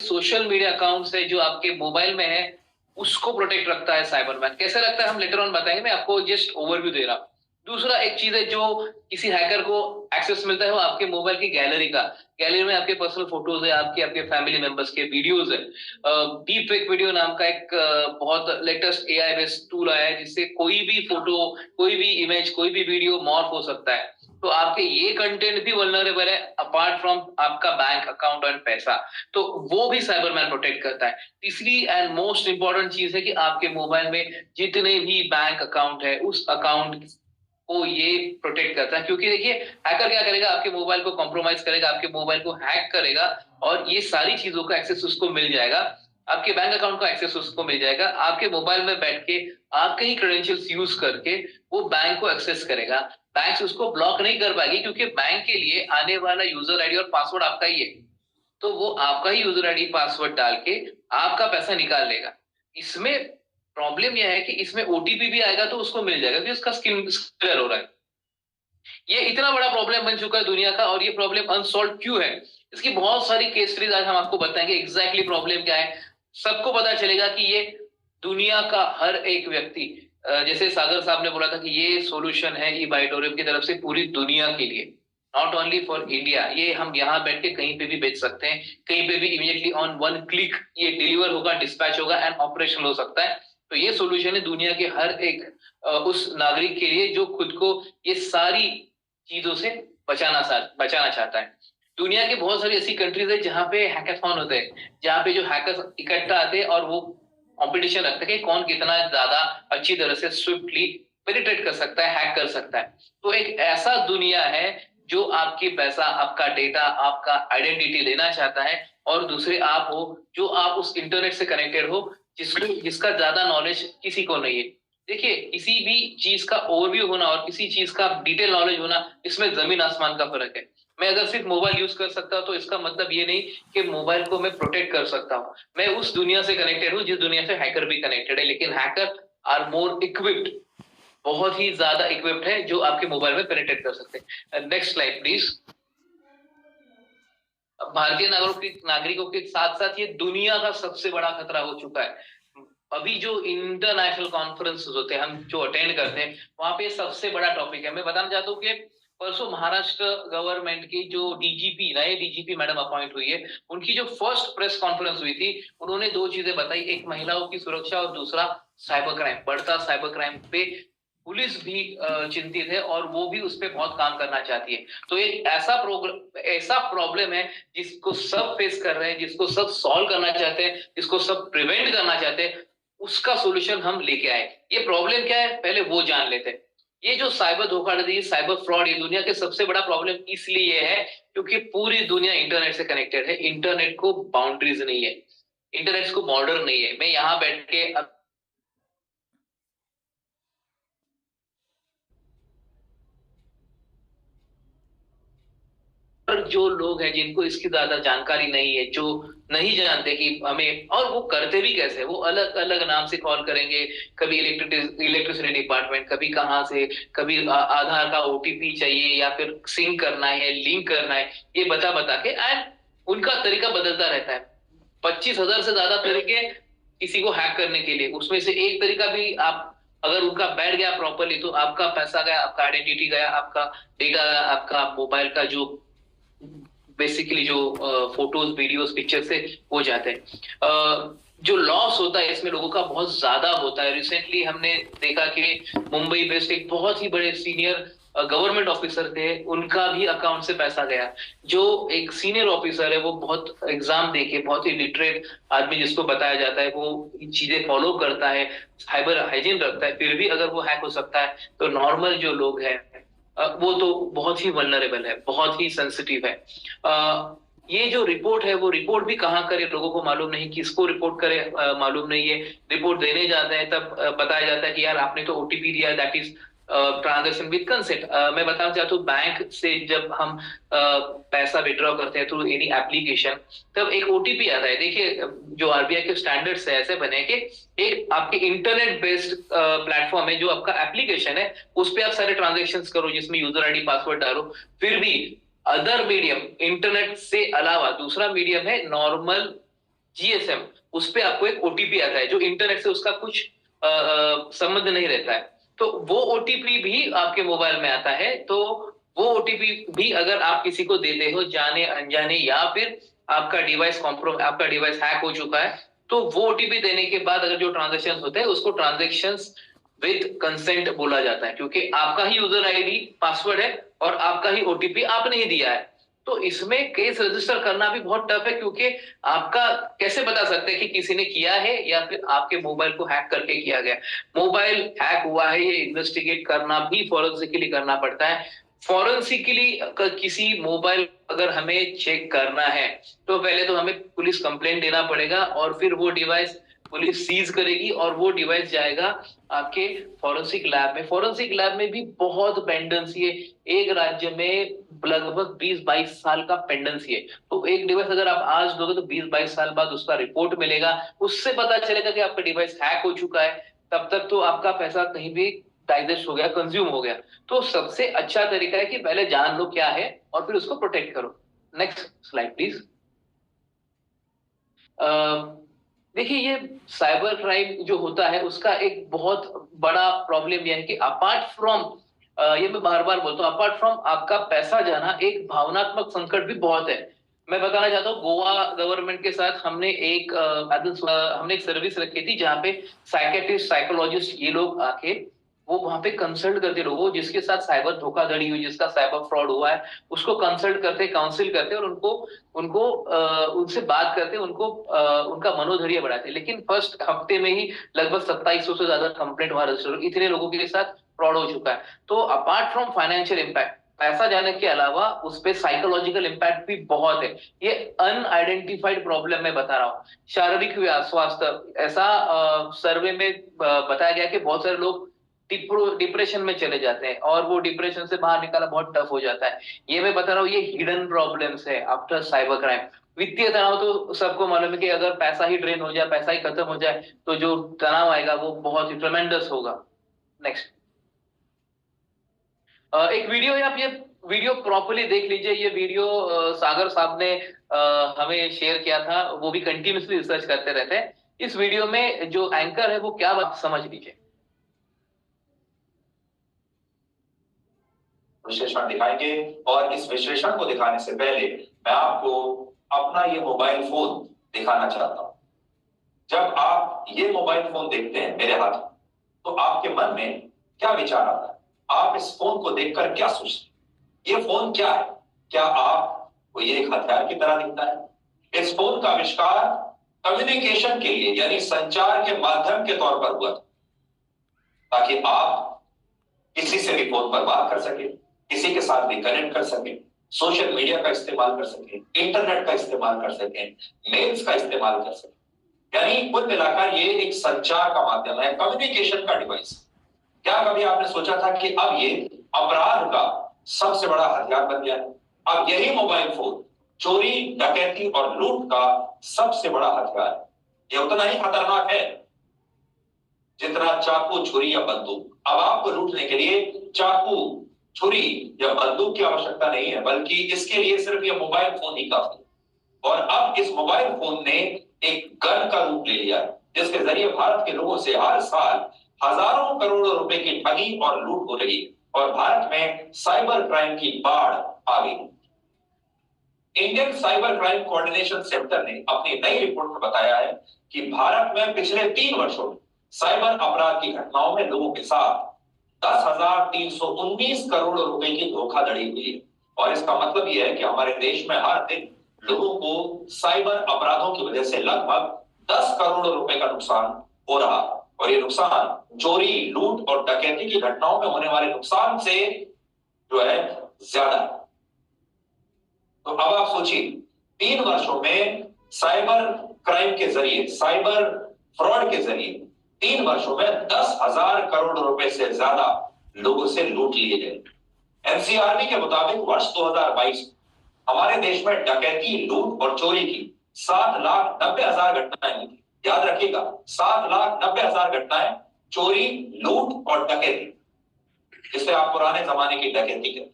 Social media accounts है जो आपके मोबाइल में है, उसको प्रोटेक्ट रखता है साइबरमैन। कैसे रखता है हम लेटर ऑन बताएंगे, मैं आपको जस्ट ओवरव्यू दे रहा हूँ। दूसरा एक चीज है जो किसी हैकर को एक्सेस मिलता है, वो आपके मोबाइल की गैलरी का। गैलरी में आपके पर्सनल फोटोज है, आपके आपके फैमिली मेंबर्स के वीडियोज है। डीप फेक वीडियो नाम का एक बहुत लेटेस्ट एआई बेस्ड टूल आया है, जिससे कोई भी फोटो, कोई भी इमेज, कोई भी वीडियो मॉर्फ हो सकता है। तो आपके ये कंटेंट भी वल्नरेबल है, अपार्ट फ्रॉम आपका बैंक अकाउंट और पैसा। तो वो भी साइबरमैन प्रोटेक्ट करता है। तीसरी एंड मोस्ट इंपॉर्टेंट चीज है कि आपके मोबाइल में जितने भी बैंक अकाउंट है, उस अकाउंट को ये प्रोटेक्ट करता है। क्योंकि देखिए, हैकर क्या करेगा, आपके मोबाइल को कॉम्प्रोमाइज करेगा, आपके मोबाइल को हैक करेगा, और ये सारी चीजों का एक्सेस उसको मिल जाएगा। आपके बैंक अकाउंट का एक्सेस उसको मिल जाएगा। आपके मोबाइल में बैठ के आपके ही क्रेडेंशियल्स यूज करके वो बैंक को एक्सेस करेगा। बैंक उसको ब्लॉक नहीं कर पाएगी, क्योंकि बैंक के लिए आने वाला यूजर आईडी और पासवर्ड आपका ही है। तो वो आपका ही यूजर आईडी पासवर्ड डाल के आपका पैसा निकाल लेगा। इसमें प्रॉब्लम यह है कि इसमें ओटीपी भी आएगा तो उसको मिल जाएगा, क्योंकि उसका स्किन क्लियर हो रहा है। ये इतना बड़ा प्रॉब्लम बन चुका है दुनिया का, और ये प्रॉब्लम अनसॉल्व क्यों है, इसकी बहुत सारी केस स्टडीज आज हम आपको बताएंगे एग्जैक्टली प्रॉब्लम क्या है। सबको पता चलेगा कि ये दुनिया का हर एक व्यक्ति, जैसे सागर साहब ने बोला था कि ये सॉल्यूशन है ई बाइटोरियम की तरफ से पूरी दुनिया के लिए, नॉट ओनली फॉर इंडिया। ये हम यहाँ बैठ के कहीं पे भी बेच सकते हैं, कहीं पे भी इमीडिएटली ऑन वन क्लिक ये डिलीवर होगा, डिस्पैच होगा एंड ऑपरेशन हो सकता है। तो ये सॉल्यूशन है दुनिया के हर एक उस नागरिक के लिए जो खुद को ये सारी चीजों से बचाना चाहता है। दुनिया के बहुत सारी ऐसी कंट्रीज है जहां पे हैकाथॉन होते हैं, जहां पे जो हैकर्स इकट्ठा आते हैं और वो कंपटीशन रखते हैं कि कौन कितना ज्यादा अच्छी तरह से स्विफ्टली पेनिट्रेट कर सकता है, हैक कर सकता है। तो एक ऐसा दुनिया है जो आपकी पैसा, आपका डेटा, आपका आइडेंटिटी लेना चाहता है, और दूसरे आप हो जो आप उस इंटरनेट से कनेक्टेड हो, जिसका ज्यादा नॉलेज किसी को नहीं है। देखिए, किसी भी चीज का ओवरव्यू होना और किसी चीज का डिटेल नॉलेज होना, इसमें जमीन आसमान का फर्क है। मैं अगर सिर्फ मोबाइल यूज कर सकता हूं तो इसका मतलब ये नहीं कि मोबाइल को मैं प्रोटेक्ट कर सकता हूं। मैं उस दुनिया से कनेक्टेड हूं जिस दुनिया से हैकर भी कनेक्टेड है, लेकिन हैकर आर मोर इक्विप्ड, बहुत ही ज्यादा इक्विप्ड है, जो आपके मोबाइल में पेनिट्रेट कर सकते हैं। Next slide please. भारतीय नागरिकों के साथ साथ ये दुनिया का सबसे बड़ा खतरा हो चुका है। अभी जो इंटरनेशनल कॉन्फ्रेंस होते हैं, हम जो अटेंड करते हैं, वहां पे सबसे बड़ा टॉपिक है। मैं बताना चाहता हूँ कि परसों महाराष्ट्र गवर्नमेंट की जो डीजीपी, नए डीजीपी मैडम अपॉइंट हुई है, उनकी जो फर्स्ट प्रेस कॉन्फ्रेंस हुई थी, उन्होंने दो चीजें बताई। एक, महिलाओं की सुरक्षा, और दूसरा साइबर क्राइम। बढ़ता साइबर क्राइम पे पुलिस भी चिंतित है, और वो भी उस पर बहुत काम करना चाहती है। तो एक ऐसा प्रॉब्लम है जिसको सब फेस कर रहे हैं, जिसको सब सॉल्व करना चाहते हैं, जिसको सब प्रिवेंट करना चाहते हैं, उसका सोल्यूशन हम लेके आए। ये प्रॉब्लम क्या है, पहले वो जान लेते हैं। ये जो साइबर धोखाधड़ी, साइबर फ्रॉड, ये दुनिया के सबसे बड़ा प्रॉब्लम इसलिए है क्योंकि पूरी दुनिया इंटरनेट से कनेक्टेड है। इंटरनेट को बाउंड्रीज नहीं है, इंटरनेट को बॉर्डर नहीं है। मैं यहाँ बैठ के जो लोग हैं जिनको इसकी ज्यादा जानकारी नहीं है, जो नहीं जानते कि हमें, और वो करते भी कैसे, वो अलग अलग नाम से कॉल करेंगे। कभी इलेक्ट्रिसिटी डिपार्टमेंट, कभी कहाँ से, कभी आधार का ओटीपी चाहिए, या फिर सिंक करना है, लिंक करना है, ये बता बता के, एंड उनका तरीका बदलता रहता है। 25,000 से ज्यादा तरीके किसी को हैक करने के लिए। उसमें से एक तरीका भी आप अगर उनका बैठ गया प्रॉपरली, तो आपका पैसा गया, आपका आइडेंटिटी गया, आपका डेटा, आपका मोबाइल का जो बेसिकली जो फोटोज, वीडियोस, पिक्चर से हो जाते हैं। जो लॉस होता है इसमें लोगों का बहुत ज्यादा होता है। रिसेंटली हमने देखा कि मुंबई बेस्ड एक बहुत ही बड़े सीनियर गवर्नमेंट ऑफिसर थे, उनका भी अकाउंट से पैसा गया। जो एक सीनियर ऑफिसर है, वो बहुत एग्जाम देके, बहुत ही लिटरेट आदमी जिसको बताया जाता है, वो चीजें फॉलो करता है, साइबर हाइजीन रखता है, फिर भी अगर वो हैक हो सकता है, तो नॉर्मल जो लोग हैं वो तो बहुत ही वल्नरेबल है, बहुत ही सेंसिटिव है। ये जो रिपोर्ट है, वो रिपोर्ट भी कहाँ करे लोगों को मालूम नहीं, किसको रिपोर्ट करे मालूम नहीं है। रिपोर्ट देने जाते हैं तब बताया जाता है कि यार आपने तो ओटीपी दिया, that is transaction with consent. मैं बताना चाहता हूँ, बैंक से जब हम पैसा विड्रॉ करते हैं थ्रू एनी एप्लीकेशन, तब एक ओटीपी आता है। देखिए, जो आरबीआई के स्टैंडर्ड्स है ऐसे बने कि एक आपके इंटरनेट बेस्ड प्लेटफॉर्म है, जो आपका एप्लीकेशन है, उस पर आप सारे ट्रांजेक्शन्स करो, जिसमें यूजर आईडी पासवर्ड डालो। फिर भी अदर मीडियम, इंटरनेट से अलावा दूसरा मीडियम है नॉर्मल जीएसएम, उस पे आपको एक ओटीपी आता है जो इंटरनेट से उसका कुछ संबंध नहीं रहता है, तो वो ओटीपी भी आपके मोबाइल में आता है। तो वो ओटीपी भी अगर आप किसी को देते हो जाने अनजाने, या फिर आपका डिवाइस हैक हो चुका है, तो वो ओटीपी देने के बाद अगर जो ट्रांजेक्शन होते हैं उसको ट्रांजेक्शन विद कंसेंट बोला जाता है, क्योंकि आपका ही यूजर आईडी पासवर्ड है और आपका ही ओटीपी आपने ही दिया है। तो इसमें केस रजिस्टर करना भी बहुत टफ है, क्योंकि आपका कैसे बता सकते हैं कि किसी ने किया है या फिर आपके मोबाइल को हैक करके किया गया। मोबाइल हैक हुआ है ये इन्वेस्टिगेट करना भी फॉरेंसिकली करना पड़ता है। फॉरेंसिकली किसी मोबाइल अगर हमें चेक करना है तो पहले तो हमें पुलिस कंप्लेंट देना पड़ेगा, और फिर वो डिवाइस पुलिस सीज करेगी और वो डिवाइस जाएगा आपके फॉरेंसिक लैब में। फॉरेंसिक लैब में भी बहुत पेंडेंसी है, एक राज्य में लगभग 20-22 साल का पेंडेंसी है। तो एक डिवाइस अगर आप आज दोगे तो 20-22 साल बाद उसका रिपोर्ट मिलेगा, उससे पता चलेगा कि आपका डिवाइस हैक हो चुका है। तब तक तो आपका पैसा कहीं भी डाइजेस्ट हो गया, कंज्यूम हो गया। तो सबसे अच्छा तरीका है कि पहले जान लो क्या है और फिर उसको प्रोटेक्ट करो। Next slide please. देखिए, ये साइबर क्राइम जो होता है उसका एक बहुत बड़ा प्रॉब्लम यह है कि अपार्ट फ्रॉम, ये मैं बार बार बोलता हूँ, अपार्ट फ्रॉम आपका पैसा जाना, एक भावनात्मक संकट भी बहुत है। मैं बताना चाहता हूँ, गोवा गवर्नमेंट के साथ हमने एक सर्विस रखी थी जहाँ पे साइकेट्रिस्ट, साइकोलॉजिस्ट ये लोग आके वो वहां पे कंसल्ट करते लोगों जिसके साथ साइबर धोखाधड़ी हुई, जिसका साइबर फ्रॉड हुआ है, उसको कंसल्ट करते, काउंसिल करते और उनको उनको उनसे बात करते, उनको उनका मनोधैर्य बढ़ाते। लेकिन फर्स्ट हफ्ते में ही लगभग 2700 से ज्यादा कंप्लेंट वहां रजिस्टर, इतने लोगों के साथ फ्रॉड हो चुका है। तो अपार्ट फ्रॉम फाइनेंशियल इम्पैक्ट, पैसा जाने के अलावा उस पर साइकोलॉजिकल इम्पैक्ट भी बहुत है। ये अनआइडेंटिफाइड प्रॉब्लम मैं बता रहा हूँ। शारीरिक स्वास्थ्य, ऐसा सर्वे में बताया गया कि बहुत सारे लोग डिप्रेशन में चले जाते हैं और वो डिप्रेशन से बाहर निकालना बहुत टफ हो जाता है। ये मैं बता रहा हूँ, ये हिडन प्रॉब्लम्स है आफ्टर साइबर क्राइम। वित्तीय तनाव तो सबको मालूम है कि अगर पैसा ही ड्रेन हो जाए, पैसा ही खत्म हो जाए, तो जो तनाव आएगा वो बहुत ही ट्रेमेंडस होगा। नेक्स्ट। एक वीडियो है, आप ये वीडियो प्रॉपर्ली देख लीजिए। ये वीडियो सागर साहब ने हमें शेयर किया था, वो भी कंटिन्यूसली रिसर्च करते रहते हैं। इस वीडियो में जो एंकर है वो क्या बात, समझ लीजिए। विश्लेषण दिखाएंगे, और इस विश्लेषण को दिखाने से पहले मैं आपको अपना ये मोबाइल फोन दिखाना चाहता हूं। जब आप ये मोबाइल फोन देखते हैं मेरे हाथ में, तो आपके मन में क्या विचार आता है? आप इस फोन को देखकर क्या सोचते हैं? ये फोन क्या है? क्या आपको ये एक हथियार की तरह दिखता है? इस फोन का आविष्कार कम्युनिकेशन के लिए, यानी संचार के माध्यम के तौर पर हुआ था, ताकि आप किसी से भी फोन पर बात कर सके, किसी के साथ भी कनेक्ट कर सके, सोशल मीडिया का इस्तेमाल कर सके, इंटरनेट का इस्तेमाल कर सके, मेल्स का इस्तेमाल कर सके। यानी कुल मिलाकर ये एक संचार का माध्यम है, कम्युनिकेशन का डिवाइस। क्या कभी आपने सोचा था कि अब ये अपराध का सबसे बड़ा हथियार बन गया है? अब यही मोबाइल फोन चोरी, डकैती और लूट का सबसे बड़ा हथियार है। ये उतना ही खतरनाक है जितना चाकू, छुरी या बंदूक। अब आपको लूटने के लिए चाकू, छुरी या बंदूक की आवश्यकता नहीं है, बल्कि इसके लिए सिर्फ ये मोबाइल फोन ही काफी है। और अब इस मोबाइल फोन ने एक गन का रूप ले लिया है, जिसके जरिए भारत के लोगों से हर साल हजारों करोड़ों रुपए की ठगी और लूट हो रही है, और भारत में साइबर क्राइम की बाढ़ आ गई। Indian cyber crime coordination centre ने अपनी नई रिपोर्ट में बताया है कि भारत में पिछले 3 वर्षों में साइबर अपराध की घटनाओं में लोगों के साथ 10,319 करोड़ रुपए की धोखाधड़ी हुई है। और इसका मतलब यह है कि हमारे देश में हर दिन लोगों को साइबर अपराधों की वजह से लगभग 10 करोड़ रुपए का नुकसान हो रहा है। और ये नुकसान चोरी, लूट और डकैती की घटनाओं में होने वाले नुकसान से जो है ज्यादा है। तो अब आप सोचिए, 3 वर्षों में साइबर क्राइम के जरिए, साइबर फ्रॉड के जरिए 3 वर्षों में 10,000 करोड़ रुपए से ज्यादा लोगों से लूट लिए गए। एनसीआरबी के मुताबिक वर्ष 2022 हमारे देश में डकैती, लूट और चोरी की 7,90,000 घटनाएं हुई। याद रखिएगा, 7,90,000 घटनाएं चोरी, लूट और डकैती, जिसे आप पुराने जमाने की डकैती कहते।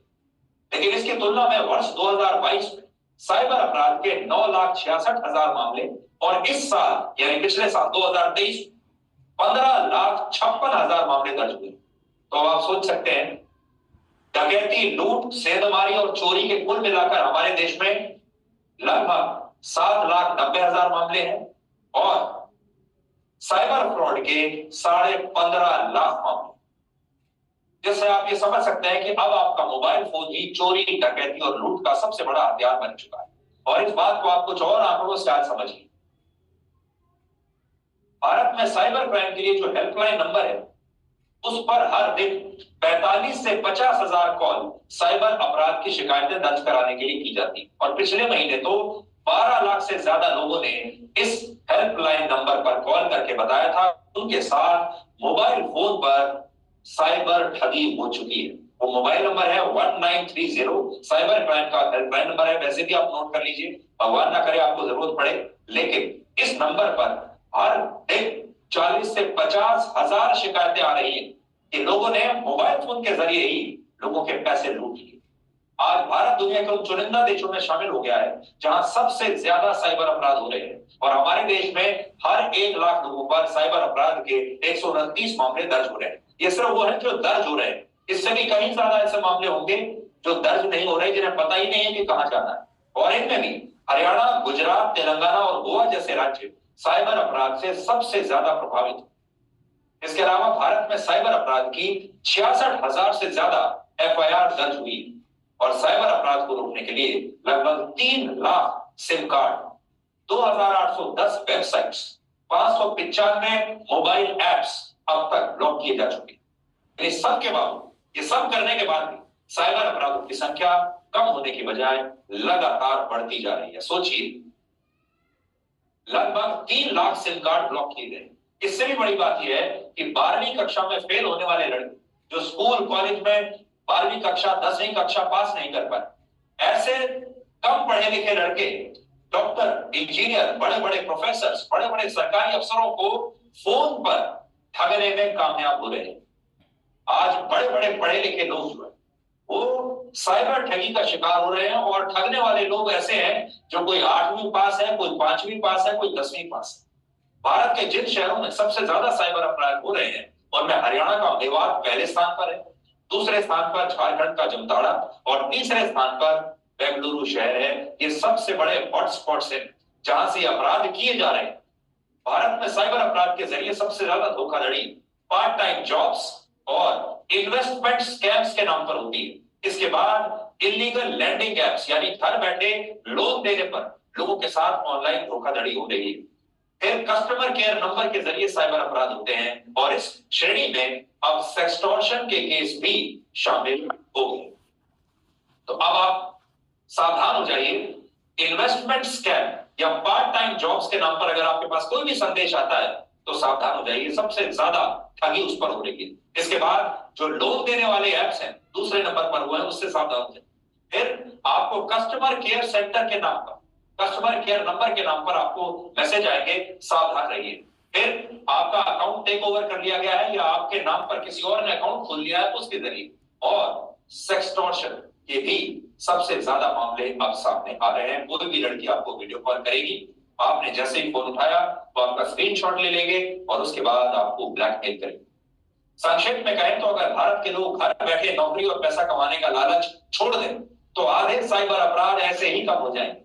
लेकिन इसकी तुलना में वर्ष 2022 में साइबर अपराध के 9,66,000 मामले और इस साल यानी पिछले साल 2023 15,56,000 मामले दर्ज हुए। तो आप सोच सकते हैं, डकैती, लूट, सेंधमारी और चोरी के कुल मिलाकर हमारे देश में लगभग 7,90,000 मामले हैं और साइबर फ्रॉड के 15.5 लाख मामले, जिससे आप ये समझ सकते हैं कि अब आपका मोबाइल फोन ही चोरी, डकैती और लूट का सबसे बड़ा हथियार बन चुका है। और इस बात को आप कुछ और आंकड़ों से आज समझिए। भारत में साइबर क्राइम के लिए जो हेल्पलाइन नंबर है, उस पर हर दिन 45 से 50,000 कॉल साइबर अपराध की शिकायतें दर्ज कराने के लिए की जाती। और पिछले महीने तो 12 लाख से ज्यादा लोगों ने इस हेल्पलाइन नंबर पर कॉल करके बताया था उनके साथ मोबाइल फोन पर साइबर ठगी हो चुकी है। वो मोबाइल नंबर है 1930, साइबर क्राइम का हेल्पलाइन नंबर है। वैसे भी आप नोट कर लीजिए, भगवान ना करे आपको जरूरत पड़े, लेकिन इस नंबर पर हर दिन 40 से 50,000 शिकायतें आ रही हैं कि लोगों ने मोबाइल फोन के जरिए ही लोगों के पैसे लूट लिए। आज भारत दुनिया के उन चुनिंदा देशों में शामिल हो गया है जहां सबसे ज्यादा साइबर अपराध हो रहे हैं। और हमारे देश में हर 1 लाख लोगों पर साइबर अपराध के 129 मामले दर्ज हो रहे हैं। ये सिर्फ वो है जो दर्ज हो रहे हैं, इससे भी कहीं ज्यादा ऐसे मामले होंगे जो दर्ज नहीं हो रहे, जिन्हें पता ही नहीं है कि कहां जाना है। और इनमें भी हरियाणा, गुजरात, तेलंगाना और गोवा जैसे राज्य साइबर अपराध से सबसे ज्यादा प्रभावित है। इसके अलावा भारत में साइबर अपराध की 66,000 से ज्यादा FIR दर्ज हुई और साइबर अपराध को रोकने के लिए लगभग 3 lakh SIM card, 2,810 websites, 595 mobile apps अब तक ब्लॉक किए जा चुके हैं। इस सब के बावजूद, ये सब करने के बाद भी साइबर अपराधों की संख्या कम होने की बजाय लगातार बढ़ती जा रही है। सोचिए, लगभग 3 लाख सिम कार्ड ब्लॉक किए गए। इससे भी बड़ी बात यह है कि 12वीं कक्षा में फेल होने वाले लड़के जो स्कूल कॉलेज में 12वीं कक्षा 10वीं कक्षा पास नहीं कर पाए, ऐसे कम पढ़े लिखे लड़के डॉक्टर, इंजीनियर, बड़े बड़े प्रोफेसर, बड़े बड़े सरकारी अफसरों को फोन पर ठगने में कामयाब हो रहे हैं। आज बड़े बड़े पढ़े लिखे लोग जो है वो साइबर ठगी का शिकार हो रहे हैं। और ठगने वाले लोग ऐसे हैं जो कोई 8वीं पास है, कोई 5वीं पास है, कोई 10वीं पास है। भारत के जिन शहरों में सबसे ज्यादा साइबर अपराध हो रहे हैं उनमें हरियाणा का मेवात पहले स्थान पर है, दूसरे स्थान पर झारखंड का जमताड़ा और तीसरे स्थान पर बेंगलुरु शहर है। ये सबसे बड़े हॉटस्पॉट्स हैं जहां से अपराध किए जा रहे हैं। भारत में साइबर अपराध के जरिए सबसे ज्यादा धोखाधड़ी पार्ट टाइम जॉब्स और इन्वेस्टमेंट स्कैम्स के नाम पर होती है। इसके बाद इलीगल लैंडिंग एप्स यानी घर बैठे लोन देने पर लोगों के साथ ऑनलाइन धोखाधड़ी हो रही है। फिर कस्टमर केयर नंबर के जरिए साइबर अपराध होते हैं और इस श्रेणी में अब सेक्सटॉर्शन के केस भी शामिल हो गए। तो अब आप सावधान हो जाइए। इन्वेस्टमेंट स्कैम या पार्ट टाइम जॉब्स के नाम पर अगर आपके पास कोई भी संदेश आता है तो सावधान हो जाइए, सबसे ज्यादा ठगी उस पर हो रही है। इसके बाद जो लोन देने वाले ऐप्स हैं दूसरे नंबर पर हुए हैं, उससे सावधान हो जाइए। फिर आपको कस्टमर केयर सेंटर के नाम पर, कस्टमर केयर नंबर के नाम पर आपको मैसेज आएंगे, सावधान रहिए। फिर आपका अकाउंट टेक ओवर कर लिया गया है या आपके नाम पर किसी और ने अकाउंट खोल लिया है उसके जरिए। और सेक्सटॉर्शन के भी सबसे ज्यादा मामले अब सामने आ रहे हैं। कोई भी लड़की आपको वीडियो कॉल करेगी, आपने जैसे ही फोन उठाया तो आपका स्क्रीनशॉट ले लेंगे और उसके बाद आपको ब्लैकमेल करेंगे। संक्षेप में कहें तो अगर भारत के लोग घर बैठे नौकरी और पैसा कमाने का लालच छोड़ दें तो आधे साइबर अपराध ऐसे ही कम हो जाएंगे।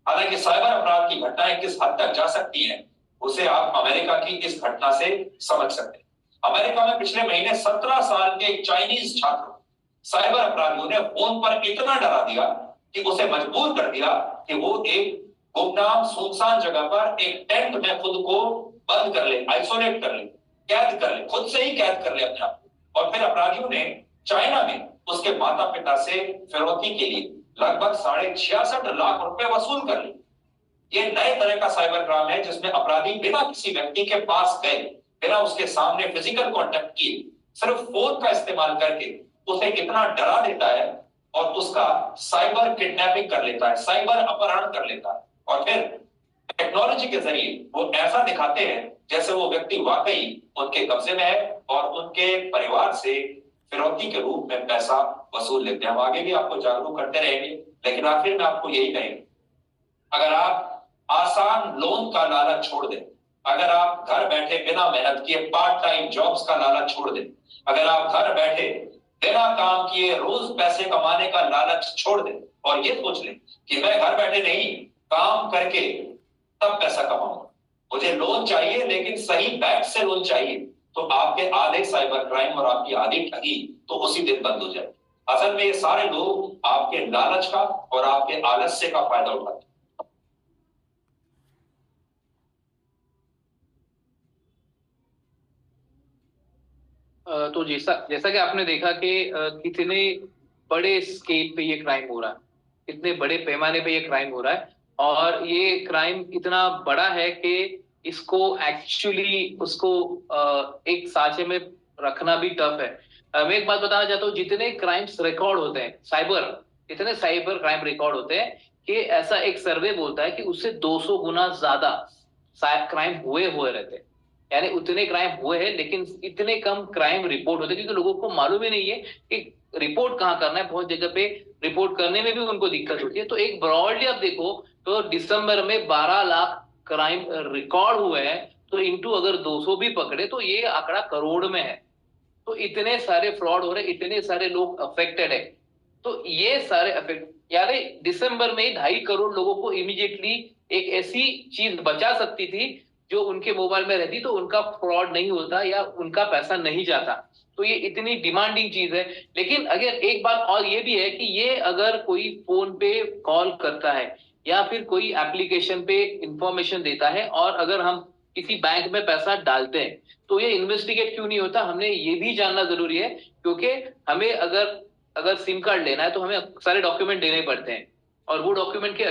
हालांकि साइबर अपराध की घटनाएं किस हद तक जा सकती हैं उसे आप अमेरिका की इस घटना से समझ सकते हैं। अमेरिका में पिछले महीने 17 साल के एक चाइनीज छात्र साइबर अपराधियों ने फोन पर इतना डरा दिया कि उसे मजबूर कर दिया कि वो एक गुमनाम सुनसान जगह पर एक टेंट में खुद को बंद कर ले, आइसोलेट कर ले, कैद कर ले, खुद से ही कैद कर ले अपने आप को। और फिर अपराधियों ने चाइना में उसके माता पिता से फिरौती के लिए लगभग 66.5 लाख रुपए वसूल कर लिए। ये नए तरह का साइबर क्राइम है जिसमें अपराधी बिना किसी व्यक्ति के पास गए, बिना उसके सामने फिजिकल कांटेक्ट किए, सिर्फ फोन का इस्तेमाल करके उसे इतना डरा देता है और उसका साइबर किडनैपिंग कर लेता है, साइबर अपहरण कर लेता है। और फिर टेक्नोलॉजी के जरिए वो ऐसा दिखाते हैं जैसे वो व्यक्ति वाकई उनके कब्जे में है और उनके परिवार से फिरौती के रूप में पैसा वसूल लेते हैं। हम आगे भी आपको जागरूक करते रहेंगे, लेकिन आखिर में आपको यही कहेंगे, अगर आप आसान लोन का लालच छोड़ दें, अगर आप घर बैठे बिना मेहनत किए पार्ट टाइम जॉब्स का लालच छोड़ दें, अगर आप घर बैठे बिना काम किए रोज पैसे कमाने का लालच छोड़ दें और ये सोच लें कि मैं घर बैठे नहीं, काम करके तब पैसा कमाऊंगा, मुझे लोन चाहिए लेकिन सही बैंक से लोन चाहिए, तो आपके आधे साइबर क्राइम और आपकी आधी ठगी तो उसी दिन बंद हो जाए। असल में ये सारे लोग आपके लालच का और आपके आलस्य का फायदा उठाते हैं। तो जैसा जैसा कि आपने देखा कि कितने बड़े स्केल पे ये क्राइम हो रहा है, कितने बड़े पैमाने पे ये क्राइम हो रहा है, और ये क्राइम इतना बड़ा है कि इसको एक्चुअली उसको एक साँचे में रखना भी टफ है। मैं एक बात बताना चाहता हूँ, जितने क्राइम्स रिकॉर्ड होते हैं इतने साइबर क्राइम रिकॉर्ड होते हैं कि ऐसा एक सर्वे बोलता है कि उससे 200 गुना ज्यादा क्राइम हुए हुए रहते हैं। यानी उतने क्राइम हुए हैं लेकिन इतने कम क्राइम रिपोर्ट होते हैं, क्योंकि लोगों को मालूम ही नहीं है कि रिपोर्ट कहाँ करना है। बहुत जगह पे रिपोर्ट करने में भी उनको दिक्कत होती है। तो एक ब्रॉडली आप देखो तो दिसंबर में 12 लाख क्राइम रिकॉर्ड हुए हैं, तो इंटू अगर 200 भी पकड़े तो ये आंकड़ा करोड़ में है। तो इतने सारे फ्रॉड हो रहे, इतने सारे लोग अफेक्टेड है। तो ये सारे अफेक्ट, यानी दिसंबर में ही 2.5 करोड़ लोगों को इमीडिएटली एक ऐसी चीज बचा सकती थी जो उनके मोबाइल में रहती तो उनका फ्रॉड नहीं होता या उनका पैसा नहीं जाता। तो ये इतनी डिमांडिंग चीज है। लेकिन अगर एक बात और ये भी है कि ये अगर कोई फोन पे कॉल करता है या फिर कोई एप्लीकेशन पे इंफॉर्मेशन देता है और अगर हम किसी बैंक में पैसा डालते हैं तो ये इन्वेस्टिगेट क्यों नहीं होता, हमने ये भी जानना जरूरी है। क्योंकि हमें अगर अगर सिम कार्ड लेना है तो हमें सारे डॉक्यूमेंट देने पड़ते हैं, और वो डॉक्यूमेंट के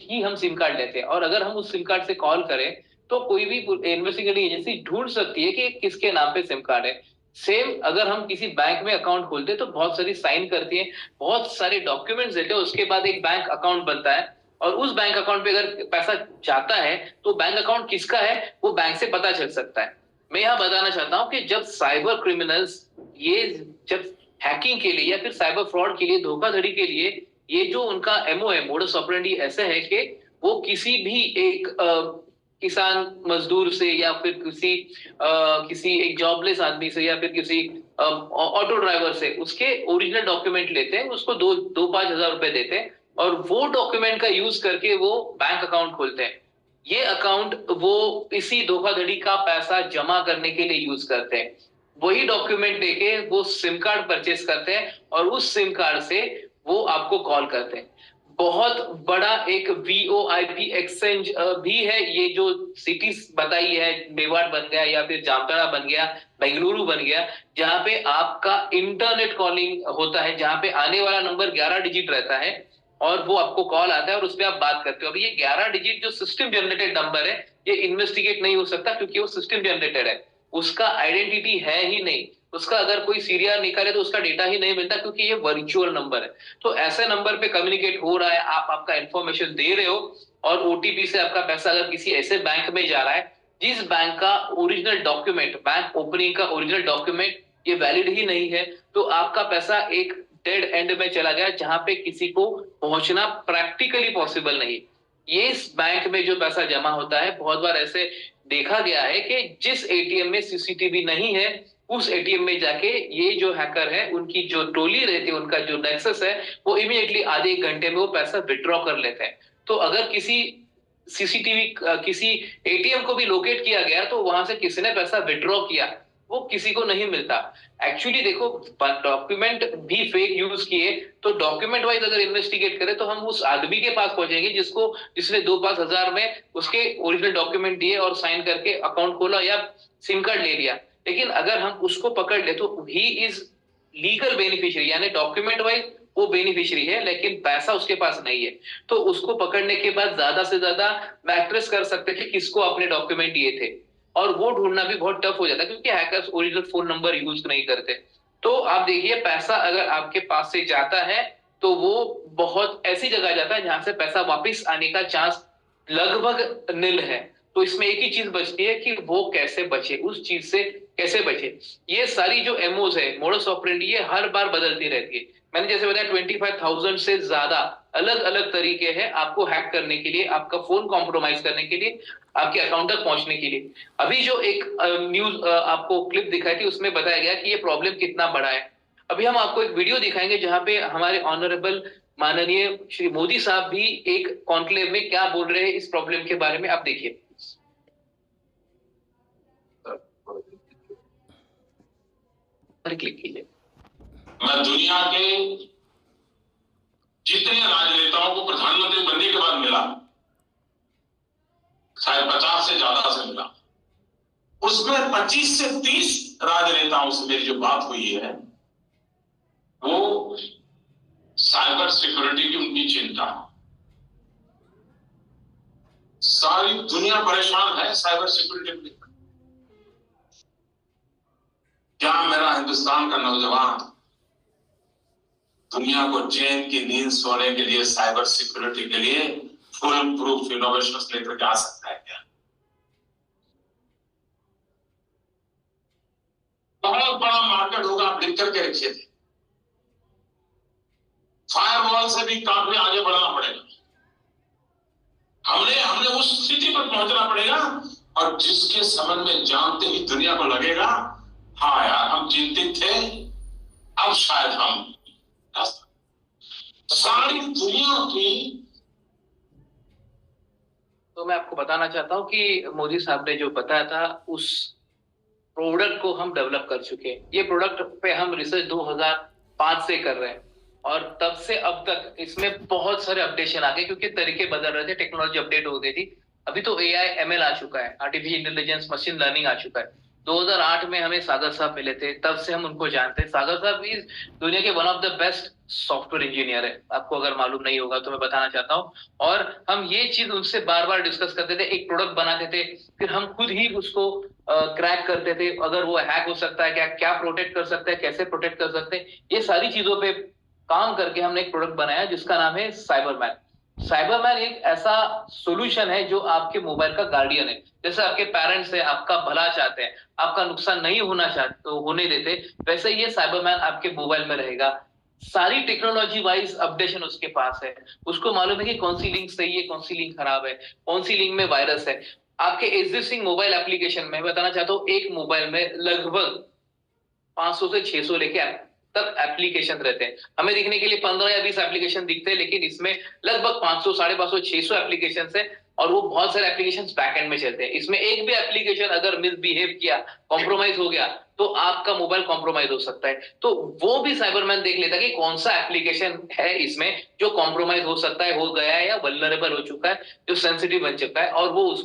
ही हम सिम कार्ड लेते हैं। और अगर हम उस सिम कार्ड से कॉल करें तो कोई भी इन्वेस्टिगेटिंग एजेंसी ढूंढ सकती है कि किसके नाम पे सिम कार्ड है। सेम अगर हम किसी बैंक में अकाउंट खोलते हैं तो बहुत सारी साइन करती है, बहुत सारे डॉक्यूमेंट्स देते हैं, उसके बाद एक बैंक अकाउंट बनता है। और उस बैंक अकाउंट पे अगर पैसा जाता है तो बैंक अकाउंट किसका है वो बैंक से पता चल सकता है। मैं यहां बताना चाहता हूं कि जब साइबर क्रिमिनल्स ये जब हैकिंग के लिए या फिर साइबर फ्रॉड के लिए, धोखाधड़ी के लिए, ये जो उनका एमओ है, मोडस ऑपरेंडी ऐसे है कि वो किसी भी एक किसान मजदूर से या फिर किसी एक जॉबलेस आदमी से या फिर किसी ऑटो ड्राइवर से उसके ओरिजिनल डॉक्यूमेंट लेते हैं, उसको 2-5 हजार रुपए देते हैं और वो डॉक्यूमेंट का यूज करके वो बैंक अकाउंट खोलते हैं। ये अकाउंट वो इसी धोखाधड़ी का पैसा जमा करने के लिए यूज करते हैं। वही डॉक्यूमेंट देके वो सिम कार्ड परचेस करते हैं और उस सिम कार्ड से वो आपको कॉल करते हैं। बहुत बड़ा एक वीओआईपी एक्सचेंज भी है, ये जो सिटीज बताई है, मेवाड़ बन गया या फिर जामताड़ा बन गया, बेंगलुरु बन गया, जहां पे आपका इंटरनेट कॉलिंग होता है, जहां पे आने वाला नंबर 11 डिजिट रहता है और वो आपको कॉल आता है और उस पर आप बात करते हो। अभी ये 11 डिजिट जो सिस्टम जनरेटेड नंबर है ये इन्वेस्टिगेट नहीं हो सकता क्योंकि वो सिस्टम जनरेटेड है, उसका आइडेंटिटी है ही नहीं। उसका अगर कोई सीरियल निकाले तो उसका डेटा ही नहीं मिलता क्योंकि ये वर्चुअल नंबर है। तो ऐसे नंबर पे कम्युनिकेट हो रहा है, आप आपका इंफॉर्मेशन दे रहे हो और ओटीपी से आपका पैसा अगर किसी ऐसे बैंक में जा रहा है जिस बैंक का ओरिजिनल डॉक्यूमेंट, बैंक ओपनिंग का ओरिजिनल डॉक्यूमेंट ये वैलिड ही नहीं है, तो आपका पैसा एक डेड एंड में चला गया जहां पे किसी को पहुंचना प्रैक्टिकली पॉसिबल नहीं। ये इस बैंक में जो पैसा जमा होता है, बहुत बार ऐसे देखा गया है कि जिस एटीएम में सीसीटीवी नहीं है उस एटीएम में जाके ये जो हैकर है उनकी जो टोली रहती है, उनका जो नेक्सस है, वो इमीडिएटली आधे एक घंटे में वो पैसा विड्रॉ कर लेते हैं। तो अगर किसी सीसीटीवी किसी एटीएम को भी लोकेट किया गया तो वहां से किसी ने पैसा विड्रॉ किया वो किसी को नहीं मिलता। एक्चुअली देखो, डॉक्यूमेंट भी फेक यूज किए तो डॉक्यूमेंट वाइज अगर इन्वेस्टिगेट करें तो हम उस आदमी के पास पहुंचेंगे जिसने 2-5 हजार में उसके ओरिजिनल डॉक्यूमेंट दिए और साइन करके अकाउंट खोला या सिम कार्ड ले लिया। लेकिन अगर हम उसको पकड़ ले तो ही इज लीगल बेनिफिशियरी, यानी डॉक्यूमेंट वाइज वो बेनिफिशियरी है लेकिन पैसा उसके पास नहीं है। तो उसको पकड़ने के बाद ज्यादा से ज्यादा मैट्रेस कर सकते थे किसको अपने डॉक्यूमेंट दिए थे, और वो ढूंढना भी बहुत टफ हो जाता है क्योंकि hackers original phone number use नहीं करते। तो आप देखिए, पैसा अगर आपके पास से जाता है तो वो बहुत ऐसी जगह जाता है जहां से पैसा वापस आने का चांस लगभग निल है। तो इसमें एक ही चीज बचती है कि वो कैसे बचे, उस चीज से कैसे बचे। ये सारी जो एमओज है, मोडस ऑपरेंडी, ये हर बार बदलती रहती है। मैंने जैसे बताया 25,000 से ज्यादा अलग अलग तरीके हैं आपको हैक करने के लिए, आपका फोन कॉम्प्रोमाइज करने के लिए, आपके अकाउंट तक पहुंचने के लिए। अभी जो एक न्यूज आपको क्लिप दिखाई थी उसमें बताया गया कि ये प्रॉब्लम कितना बड़ा है। अभी हम आपको एक वीडियो दिखाएंगे जहां पे हमारे ऑनरेबल माननीय श्री मोदी साहब भी एक कॉन्क्लेव में क्या बोल रहे हैं इस प्रॉब्लम के बारे में, आप देखिए। क्लिक कीजिए। मैं दुनिया के जितने राजनेताओं को प्रधानमंत्री बनने के बाद मिला, शायद 50 से ज्यादा से मिला, उसमें 25 से 30 राजनेताओं से मेरी जो बात हुई है वो साइबर सिक्योरिटी की उनकी चिंता। सारी दुनिया परेशान है साइबर सिक्योरिटी में। क्या मेरा हिंदुस्तान का नौजवान दुनिया को चैन की नींद सोने के लिए साइबर सिक्योरिटी के लिए फुल प्रूफ इनोवेशन लेकर के आ सकता है क्या? बहुत बड़ा मार्केट होगा, आप लिख करके रखिए थे। फायरवॉल से भी काफी आगे बढ़ना पड़ेगा। हमने उस स्थिति पर पहुंचना पड़ेगा और जिसके संबंध में जानते ही दुनिया को लगेगा हाँ यार हम चिंतित थे, अब शायद हम सारी दुनिया की। तो मैं आपको बताना चाहता हूं कि मोदी साहब ने जो बताया था उस प्रोडक्ट को हम डेवलप कर चुके हैं। ये प्रोडक्ट पे हम रिसर्च 2005 से कर रहे हैं और तब से अब तक इसमें बहुत सारे अपडेशन आ गए क्योंकि तरीके बदल रहे थे, टेक्नोलॉजी अपडेट हो गई थी। अभी तो AI ML आ चुका है, आर्टिफिशियल इंटेलिजेंस मशीन लर्निंग आ चुका है। 2008 में हमें सागर साहब मिले थे, तब से हम उनको जानते हैं। सागर साहब इज दुनिया के one of the best software engineer है, आपको अगर मालूम नहीं होगा तो मैं बताना चाहता हूँ। और हम ये चीज उनसे बार बार डिस्कस करते थे, एक प्रोडक्ट बनाते थे, फिर हम खुद ही उसको क्रैक करते थे, अगर वो हैक हो सकता है क्या, क्या प्रोटेक्ट कर सकता है, कैसे प्रोटेक्ट कर सकते हैं, ये सारी चीजों पे काम करके हमने एक प्रोडक्ट बनाया जिसका नाम है साइबरमैन। साइबरमैन एक ऐसा सॉल्यूशन है जो आपके मोबाइल का गार्डियन है। जैसे आपके पेरेंट्स है, आपका भला चाहते हैं, आपका नुकसान नहीं होना चाहते तो होने देते, वैसे ये साइबरमैन आपके मोबाइल में रहेगा। सारी टेक्नोलॉजी वाइज अपडेशन उसके पास है। उसको मालूम है कि कौन सी लिंक सही है, कौन सी लिंक खराब है, कौन सी लिंक में वायरस है। आपके एग्जिस्टिंग मोबाइल एप्लीकेशन में बताना चाहता हूँ, एक मोबाइल में लगभग 500 से 600 लेके तक एप्लीकेशन रहते हैं। हमें दिखने के लिए 15 या 20 एप्लीकेशन दिखते हैं, लेकिन इसमें लगभग 500, 550, 600 एप्लीकेशन है और वो बहुत सारे एप्लीकेशन बैकएंड में चलते हैं। इसमें एक भी एप्लीकेशन अगर मिसबिहेव किया, कॉम्प्रोमाइज हो गया, तो आपका मोबाइल कॉम्प्रोमाइज हो सकता है। तो वो भी साइबरमैन देख लेता है कि कौन सा एप्लीकेशन है इसमें जो कॉम्प्रोमाइज हो सकता है, हो गया है या वल्नरेबल हो चुका है, जो सेंसिटिव बन चुका है, और वो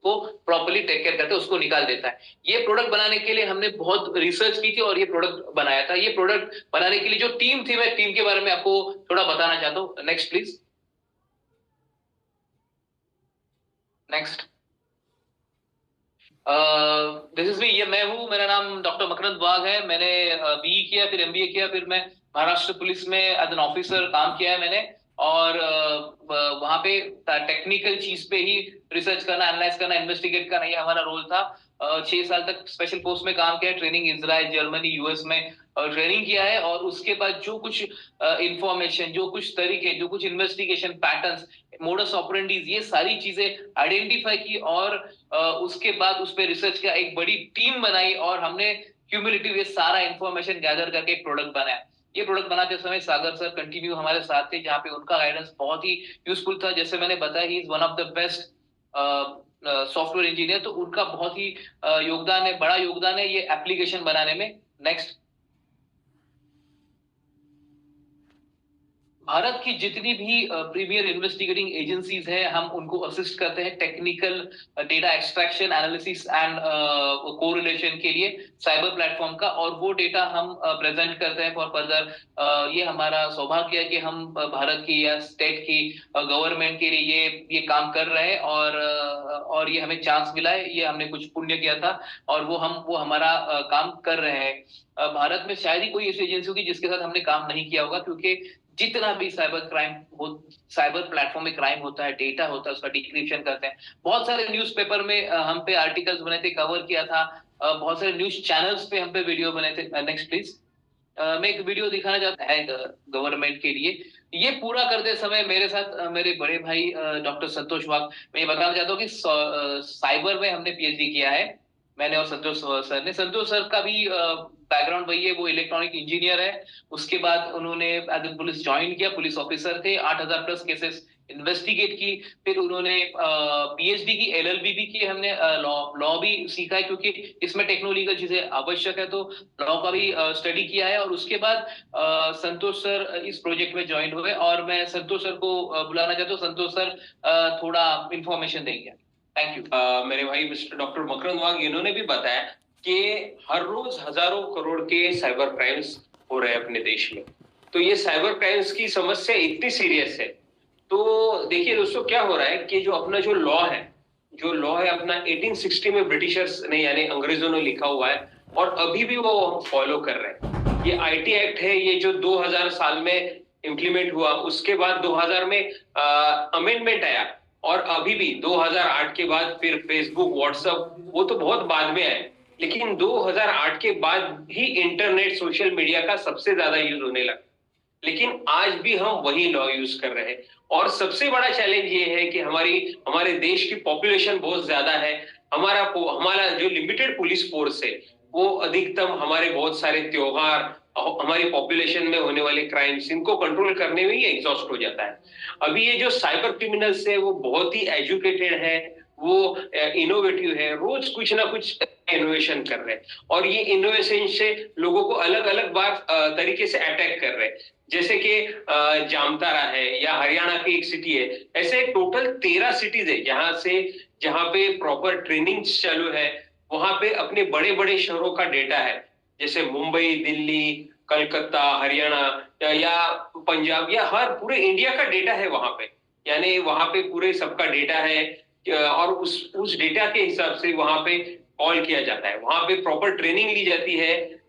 को प्रॉपर्ली टेक केयर करके उसको निकाल देता है। ये प्रोडक्ट बनाने के लिए हमने बहुत रिसर्च की थी और ये प्रोडक्ट बनाया था। ये प्रोडक्ट बनाने के लिए जो टीम थी, मैं टीम के बारे में आपको थोड़ा बताना चाहता हूं। Next please, next. This is me, ये मैं हूं, मेरा नाम डॉक्टर मकरंद वाघ है। मैंने BE किया, फिर MBA किया, फिर मैं महाराष्ट्र पुलिस में एज एन ऑफिसर काम किया है मैंने। और वहां पे टेक्निकल चीज पे ही रिसर्च करना, एनालाइज करना, इन्वेस्टिगेट करना, ये हमारा रोल था। 6 साल तक स्पेशल फोर्स में काम किया, ट्रेनिंग इजराइल, जर्मनी, US में ट्रेनिंग किया है। और उसके बाद जो कुछ इंफॉर्मेशन, जो कुछ तरीके, जो कुछ इन्वेस्टिगेशन पैटर्न्स, मोडस ऑपरेंडीज, ये सारी चीजें आइडेंटिफाई की और उसके बाद उस पर रिसर्च का एक बड़ी टीम बनाई और हमने क्यूमुलेटिव ये सारा इंफॉर्मेशन गैदर करके एक प्रोडक्ट बनाया। ये प्रोडक्ट बनाते समय सागर सर कंटिन्यू हमारे साथ थे, जहाँ पे उनका गाइडेंस बहुत ही यूजफुल था। जैसे मैंने बताया, he is one of the best software engineer, तो उनका बहुत ही योगदान है, बड़ा योगदान है ये एप्लीकेशन बनाने में। नेक्स्ट। भारत की जितनी भी प्रीमियर इन्वेस्टिगेटिंग एजेंसीज हैं, हम उनको असिस्ट करते हैं technical data extraction, analysis and correlation के लिए साइबर प्लेटफॉर्म का, और वो डेटा हम प्रेजेंट करते हैं फॉर फर्दर। ये हमारा सौभाग्य है कि हम भारत की या स्टेट की गवर्नमेंट के लिए ये काम कर रहे हैं और ये हमें चांस मिला है, ये हमने कुछ पुण्य किया था और वो हमारा काम कर रहे हैं। भारत में शायद ही कोई ऐसी एजेंसी होगी जिसके साथ हमने काम नहीं किया होगा, क्योंकि जितना भी साइबर क्राइम हो, साइबर प्लेटफॉर्म में क्राइम होता है, डेटा होता है, उसका डिक्रिप्शन करते हैं। बहुत सारे न्यूज़पेपर में हम पे आर्टिकल्स बने थे, कवर किया था, बहुत सारे न्यूज चैनल्स पे हम पे वीडियो बने थे। Next please. मैं एक वीडियो दिखाना चाहता है गवर्नमेंट के लिए। ये पूरा करते समय मेरे साथ मेरे बड़े भाई डॉक्टर संतोष वाघ, मैं ये बताना चाहता हूँ कि साइबर में हमने पीएचडी किया है, मैंने और संतोष सर ने। संतोष सर का भी बैकग्राउंड वही है, वो इलेक्ट्रॉनिक इंजीनियर है। उसके बाद उन्होंने एज ए पुलिस ज्वाइन किया, पुलिस ऑफिसर थे, 8,000 प्लस केसेस इन्वेस्टिगेट की। फिर उन्होंने पीएचडी की, एलएलबी भी की, हमने लॉ लॉ भी सीखा है क्योंकि इसमें टेक्नोलॉजिकल चीजें आवश्यक है, तो लॉ का भी स्टडी किया है। और उसके बाद संतोष सर इस प्रोजेक्ट में ज्वाइन हुए और मैं संतोष सर को बुलाना चाहता हूँ। संतोष सर थोड़ा इंफॉर्मेशन देंगे। Thank you. मेरे भाई मिस्टर डॉक्टर मकरंद वाघ इन्होंने भी बताया कि हर रोज हजारों करोड़ के साइबर क्राइम्स हो रहे हैं अपने देश में। तो ये साइबर क्राइम्स की समस्या इतनी सीरियस है। तो देखिए दोस्तों, क्या हो रहा है कि जो अपना जो लॉ है अपना 1860 में ब्रिटिशर्स ने यानी अंग्रेजों ने लिखा हुआ है और अभी भी वो हम फॉलो कर रहे हैं। ये आईटी एक्ट है, ये जो 2000 साल में इम्प्लीमेंट हुआ, उसके बाद 2000 में अमेंडमेंट आया और अभी भी 2008 के बाद फिर फेसबुक, व्हाट्सएप, वो तो बहुत बाद में आए, लेकिन 2008 के बाद ही इंटरनेट, सोशल मीडिया का सबसे ज्यादा यूज होने लगा। लेकिन आज भी हम वही लॉ यूज कर रहे हैं और सबसे बड़ा चैलेंज ये है कि हमारे देश की पॉपुलेशन बहुत ज्यादा है। हमारा जो लिमिटेड पुलिस फोर्स है वो अधिकतम हमारे बहुत सारे त्योहार, हमारी पॉपुलेशन में होने वाले क्राइम्स, इनको कंट्रोल करने में ही एग्जॉस्ट हो जाता है। अभी ये जो साइबर क्रिमिनल्स है वो बहुत ही एजुकेटेड है, वो इनोवेटिव है, रोज कुछ ना कुछ इनोवेशन कर रहे हैं और ये इनोवेशन से लोगों को अलग अलग तरीके से अटैक कर रहे हैं। जैसे कि जामतारा है या हरियाणा की एक सिटी है, ऐसे टोटल 13 सिटीज है जहां पे प्रॉपर ट्रेनिंग चालू है। वहां पे अपने बड़े बड़े शहरों का डेटा है, जैसे मुंबई, दिल्ली, कलकत्ता, हरियाणा या पंजाब या हर पूरे इंडिया का डेटा है वहां पे। यानी वहां पे पूरे सबका डेटा है और उस डेटा के हिसाब से वहां पे कॉल किया जाता है। वहां पे प्रॉपर ट्रेनिंग ली जाती है,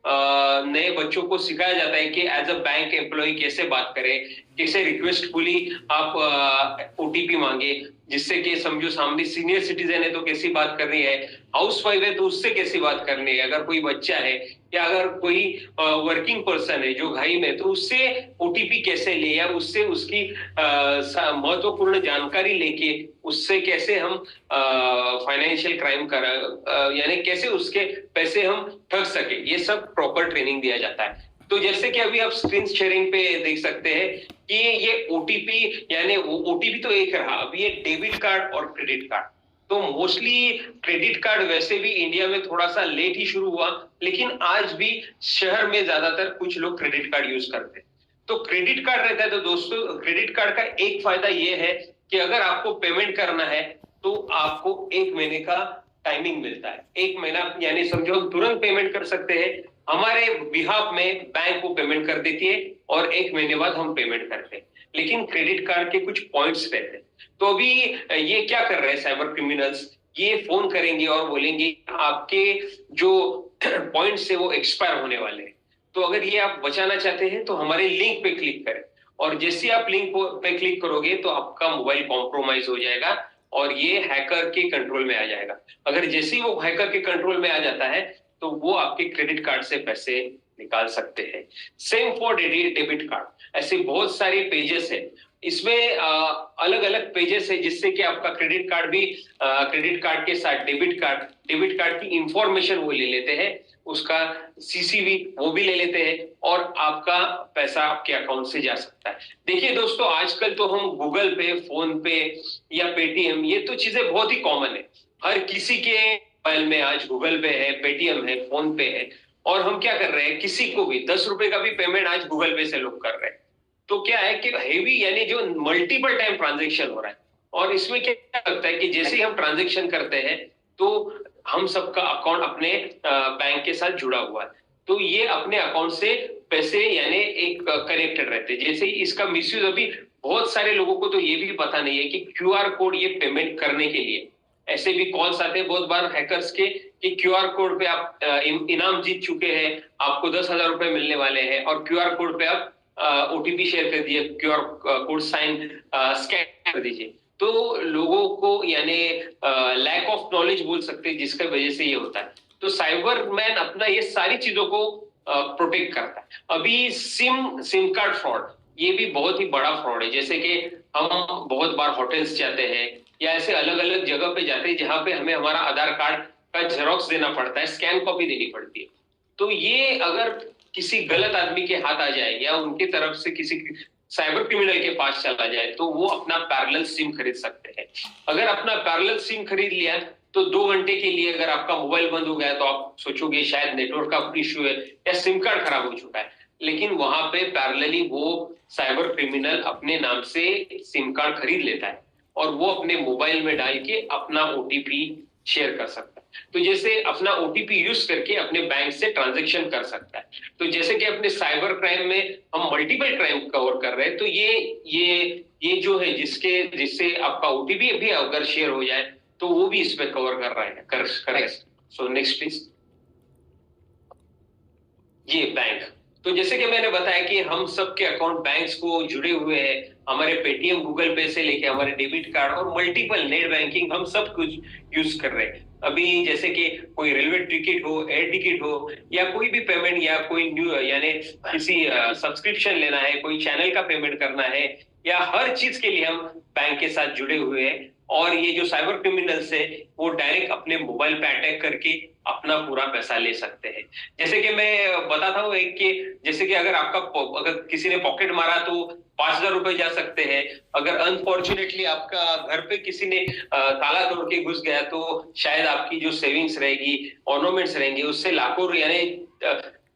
नए बच्चों को सिखाया जाता है कि एज अ बैंक एम्प्लॉय कैसे बात करें, कैसे रिक्वेस्टफुली आप ओटीपी मांगे, जिससे कि समझो सामने सीनियर सिटीजन है तो कैसी बात करनी है, हाउसवाइफ है तो उससे कैसी बात करनी है, अगर कोई बच्चा है या अगर कोई वर्किंग पर्सन है जो घर में, तो उससे ओटीपी कैसे ले या उससे उसकी महत्वपूर्ण जानकारी लेके उससे कैसे हम फाइनेंशियल क्राइम यानी कैसे उसके पैसे हम ठग सके, ये सब प्रॉपर ट्रेनिंग दिया जाता है। तो जैसे कि अभी आप स्क्रीन शेयरिंग पे देख सकते हैं कि ये ओटीपी, यानी ओटीपी तो एक रहा, अभी ये डेबिट कार्ड और क्रेडिट कार्ड। तो मोस्टली क्रेडिट कार्ड वैसे भी इंडिया में थोड़ा सा लेट ही शुरू हुआ, लेकिन आज भी शहर में ज्यादातर कुछ लोग क्रेडिट कार्ड यूज करते हैं। तो क्रेडिट कार्ड रहता है तो दोस्तों क्रेडिट कार्ड का एक फायदा ये है कि अगर आपको पेमेंट करना है तो आपको 1 महीने का टाइमिंग मिलता है। 1 महीना यानी समझो तुरंत पेमेंट कर सकते हैं, हमारे बिहाफ में बैंक को पेमेंट कर देती है और 1 महीने बाद हम पेमेंट करते हैं। लेकिन क्रेडिट कार्ड के कुछ पॉइंट्स रहते हैं। तो अभी ये क्या कर रहे हैं साइबर क्रिमिनल्स, ये फोन करेंगे और बोलेंगे आपके जो पॉइंट्स है वो एक्सपायर होने वाले हैं, तो अगर ये आप बचाना चाहते हैं तो हमारे लिंक पे क्लिक करें, और जैसे आप लिंक पे क्लिक करोगे तो आपका मोबाइल कॉम्प्रोमाइज हो जाएगा और ये हैकर के कंट्रोल में आ जाएगा। अगर जैसे ही वो हैकर के कंट्रोल में आ जाता है तो वो आपके क्रेडिट कार्ड से पैसे निकाल सकते हैं। सेम फॉर डेबिट कार्ड, ऐसे बहुत सारे पेजेस है, इसमें अलग अलग पेजेस है जिससे कि आपका क्रेडिट कार्ड भी क्रेडिट कार्ड के साथ डेबिट कार्ड की इंफॉर्मेशन वो ले लेते हैं, उसका सीसीवी वो भी ले लेते हैं और आपका पैसा आपके अकाउंट से जा सकता है। देखिए दोस्तों, आजकल तो हम गूगल पे, फोन पे या पेटीएम, ये तो चीजें बहुत ही कॉमन है, हर किसी के मोबाइल में आज गूगल पे है, पेटीएम है, फोन पे है। और हम क्या कर रहे हैं, किसी को भी 10 रुपए का भी पेमेंट आज गूगल पे से लोग कर रहे हैं। तो क्या है कि हेवी यानी जो मल्टीपल टाइम ट्रांजैक्शन हो रहा है, और इसमें क्या लगता है कि जैसे ही हम ट्रांजैक्शन करते हैं तो हम सबका अकाउंट अपने बैंक के साथ जुड़ा हुआ है, तो ये अपने अकाउंट से पैसे यानी एक कनेक्टेड रहते हैं। जैसे इसका मिसयूज अभी बहुत सारे लोगों को तो ये भी पता नहीं है कि क्यूआर कोड ये पेमेंट करने के लिए, ऐसे भी कॉल्स आते हैं बहुत बार हैकर्स के कि क्यूआर कोड पे आप इनाम जीत चुके हैं, आपको 10,000 रुपए मिलने वाले हैं, और क्यूआर कोड पे आप ओटीपी शेयर कर दिए, क्यूआर कोड साइन स्कैन कर दीजिए। तो लोगों को यानी लैक ऑफ नॉलेज बोल सकते हैं जिसका वजह से ये होता है। तो साइबर मैन अपना ये सारी चीजों को प्रोटेक्ट करता है। अभी सिम कार्ड फ्रॉड, ये भी बहुत ही बड़ा फ्रॉड है। जैसे कि हम बहुत बार होटल्स जाते हैं या ऐसे अलग अलग जगह पे जाते हैं जहां पे हमें हमारा आधार कार्ड का जेरोक्स देना पड़ता है, स्कैन कॉपी देनी पड़ती है। तो ये अगर किसी गलत आदमी के हाथ आ जाए या उनकी तरफ से किसी साइबर क्रिमिनल के पास चला जाए तो वो अपना पैरेलल सिम खरीद सकते हैं। अगर अपना पैरेलल सिम खरीद लिया तो 2 घंटे के लिए अगर आपका मोबाइल बंद हो गया तो आप सोचोगे शायद नेटवर्क का इश्यू है या सिम कार्ड खराब हो चुका है, लेकिन वहां पे पैरेलली वो साइबर क्रिमिनल अपने नाम से सिम कार्ड खरीद लेता है और वो अपने मोबाइल में डाल के अपना ओटीपी शेयर कर सकता है। तो जैसे अपना ओटीपी यूज करके अपने बैंक से ट्रांजैक्शन कर सकता है। तो जैसे कि अपने साइबर क्राइम में हम मल्टीपल क्राइम कवर कर रहे हैं, तो ये जो है जिससे आपका ओटीपी भी अगर शेयर हो जाए तो वो भी इसमें कवर कर रहा है कर रहे हैं। सो नेक्स्ट प्लीज। ये बैंक, तो जैसे कि मैंने बताया कि हम सबके अकाउंट बैंक्स को जुड़े हुए हैं। हमारे पेटीएम, गूगल पे से लेके हमारे डेबिट कार्ड और मल्टीपल नेट बैंकिंग हम सब कुछ यूज कर रहे हैं। अभी जैसे कि कोई रेलवे टिकट हो, एयर टिकट हो या कोई भी पेमेंट या कोई न्यू यानी किसी सब्सक्रिप्शन लेना है, कोई चैनल का पेमेंट करना है या हर चीज के लिए हम बैंक के साथ जुड़े हुए हैं। और ये जो साइबर क्रिमिनल्स है वो डायरेक्ट अपने मोबाइल पे अटैक करके अपना पूरा पैसा ले सकते हैं। जैसे कि मैं बताता हूँ एक कि जैसे कि अगर किसी ने पॉकेट मारा तो 5,000 रुपए जा सकते हैं। अगर अनफॉर्चुनेटली आपका घर पे किसी ने ताला तोड़ के घुस गया तो शायद आपकी जो सेविंग्स रहेगी, ऑर्नामेंट्स रहेंगे, उससे लाखों यानी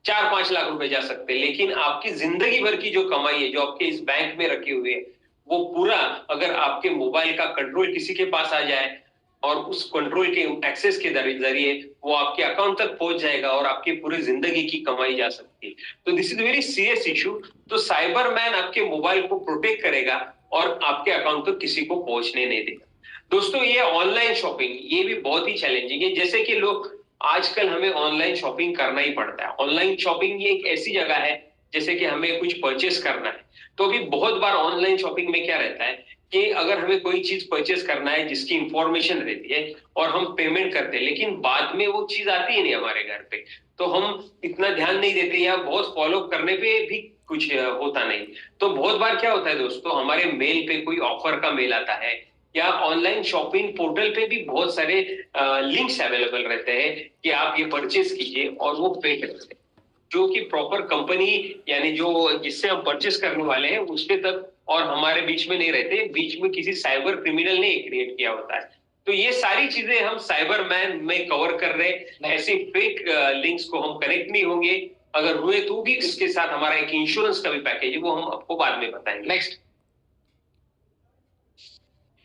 4-5 लाख रुपए जा सकते हैं। लेकिन आपकी जिंदगी भर की जो कमाई है, जो आपके इस बैंक में रखी हुई है, वो पूरा अगर आपके मोबाइल का कंट्रोल किसी के पास आ जाए और उस कंट्रोल के एक्सेस के जरिए वो आपके अकाउंट तक पहुंच जाएगा और आपकी पूरी जिंदगी की कमाई जा सकती है। तो this is very serious issue. तो साइबर मैन आपके मोबाइल को प्रोटेक्ट करेगा और आपके अकाउंट तक किसी को पहुंचने नहीं देगा। दोस्तों, ये ऑनलाइन शॉपिंग ये भी बहुत ही चैलेंजिंग है। जैसे कि लोग आजकल हमें ऑनलाइन शॉपिंग करना ही पड़ता है। ऑनलाइन शॉपिंग ये एक ऐसी जगह है जैसे कि हमें कुछ परचेस करना है, तो अभी बहुत बार ऑनलाइन शॉपिंग में क्या रहता है कि अगर हमें कोई चीज परचेस करना है जिसकी इंफॉर्मेशन रहती है और हम पेमेंट करते हैं, लेकिन बाद में वो चीज आती ही नहीं हमारे घर पे, तो हम इतना ध्यान नहीं देते या बहुत फॉलो करने पे भी कुछ होता नहीं। तो बहुत बार क्या होता है दोस्तों, हमारे मेल पे कोई ऑफर का मेल आता है या ऑनलाइन शॉपिंग पोर्टल पे भी बहुत सारे लिंक्स अवेलेबल रहते हैं कि आप ये परचेस कीजिए और वो पे करते हैं, जो कि प्रॉपर कंपनी यानी जो जिससे हम परचेस करने वाले हैं उसके तक और हमारे बीच में नहीं रहते, बीच में किसी साइबर क्रिमिनल ने क्रिएट किया होता है। तो ये सारी चीजें हम साइबर मैन में कवर कर रहे हैं। ऐसे फेक लिंक्स को हम कनेक्ट नहीं होंगे, अगर हुए तो भी इसके साथ हमारा एक इंश्योरेंस का भी पैकेज है, वो हम आपको बाद में बताएंगे। नेक्स्ट,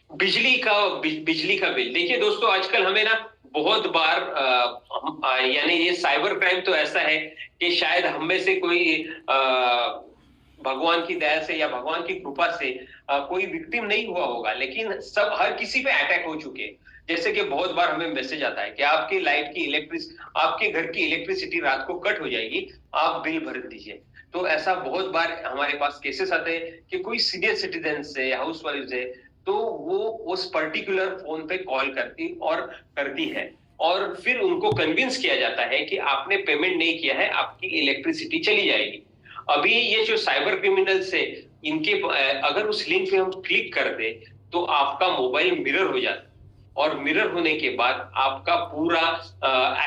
बिजली का बिल। देखिए दोस्तों, आजकल हमें ना बहुत बार यानी ये साइबर क्राइम तो ऐसा है कि शायद हम में से कोई भगवान की दया से या भगवान की कृपा से कोई विक्टिम नहीं हुआ होगा, लेकिन सब हर किसी पे अटैक हो चुके हैं। जैसे कि बहुत बार हमें मैसेज आता है कि आपकी आपके घर की इलेक्ट्रिसिटी रात को कट हो जाएगी, आप बिल भर दीजिए। तो ऐसा बहुत बार हमारे पास केसेस आते हैं कि कोई सीनियर सिटीजन है, हाउस वाइफ है, तो वो उस पर्टिकुलर फोन पे कॉल करती है और फिर उनको कन्विंस किया जाता है कि आपने पेमेंट नहीं किया है, आपकी इलेक्ट्रिसिटी चली जाएगी। अभी ये जो साइबर क्रिमिनल्स है, इनके अगर उस लिंक पे हम क्लिक कर दे तो आपका मोबाइल मिरर हो जाता है और मिरर होने के बाद आपका पूरा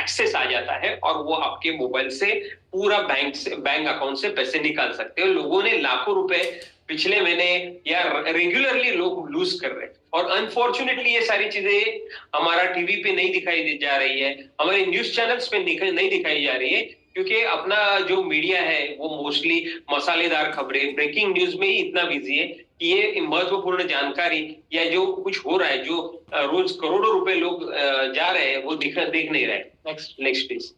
एक्सेस आ जाता है और वो आपके मोबाइल से पूरा बैंक अकाउंट से पैसे निकाल सकते हैं। लोगों ने लाखों रुपए पिछले महीने या रेगुलरली लोग लूज कर रहे हैं और अनफॉर्चुनेटली ये सारी चीजें हमारा टीवी पे नहीं दिखाई जा रही है, हमारे न्यूज चैनल्स पे नहीं दिखाई जा रही है, क्योंकि अपना जो मीडिया है वो मोस्टली मसालेदार खबरें, ब्रेकिंग न्यूज में ही इतना बिजी है कि ये महत्वपूर्ण जानकारी या जो कुछ हो रहा है, जो रोज करोड़ों रुपए लोग जा रहे हैं, वो देख नहीं रहे। Next please.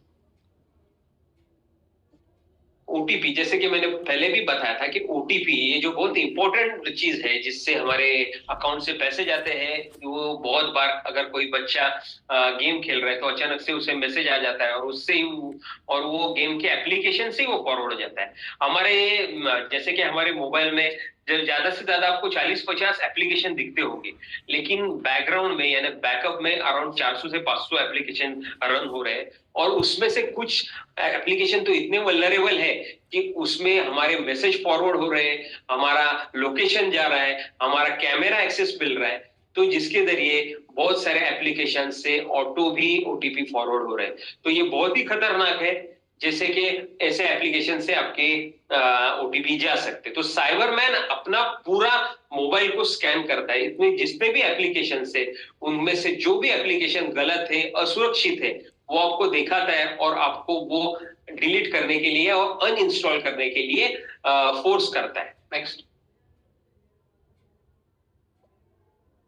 ओटीपी, जैसे कि मैंने पहले भी बताया था कि ओटीपी ये जो बहुत इंपॉर्टेंट चीज है जिससे हमारे अकाउंट से पैसे जाते हैं। वो बहुत बार अगर कोई बच्चा गेम खेल रहा है तो अचानक से उसे मैसेज आ जाता है और और वो गेम के एप्लीकेशन से वो फॉरवर्ड हो जाता है। जैसे कि हमारे मोबाइल में जब ज्यादा से ज्यादा आपको 40-50 एप्लीकेशन दिखते होंगे, लेकिन बैकग्राउंड में यानी बैकअप में अराउंड 400 से 500 एप्लीकेशन रन हो रहे हैं, और उसमें से कुछ एप्लीकेशन तो इतने वल्नरेबल है कि उसमें हमारे मैसेज फॉरवर्ड हो रहे हैं, हमारा लोकेशन जा रहा है, हमारा कैमरा एक्सेस मिल रहा है, तो जिसके जरिए बहुत सारे एप्लीकेशन से ऑटो भी ओटीपी फॉरवर्ड हो रहे हैं। तो ये बहुत ही खतरनाक है, जैसे कि ऐसे एप्लीकेशन से आपके ओटीपी जा सकते। तो साइबरमैन अपना पूरा मोबाइल को स्कैन करता है, इसमें जितने भी एप्लीकेशन है उनमें से जो भी एप्लीकेशन गलत है, असुरक्षित है, वो आपको दिखाता है और आपको वो डिलीट करने के लिए और अनइंस्टॉल करने के लिए फोर्स करता है। नेक्स्ट,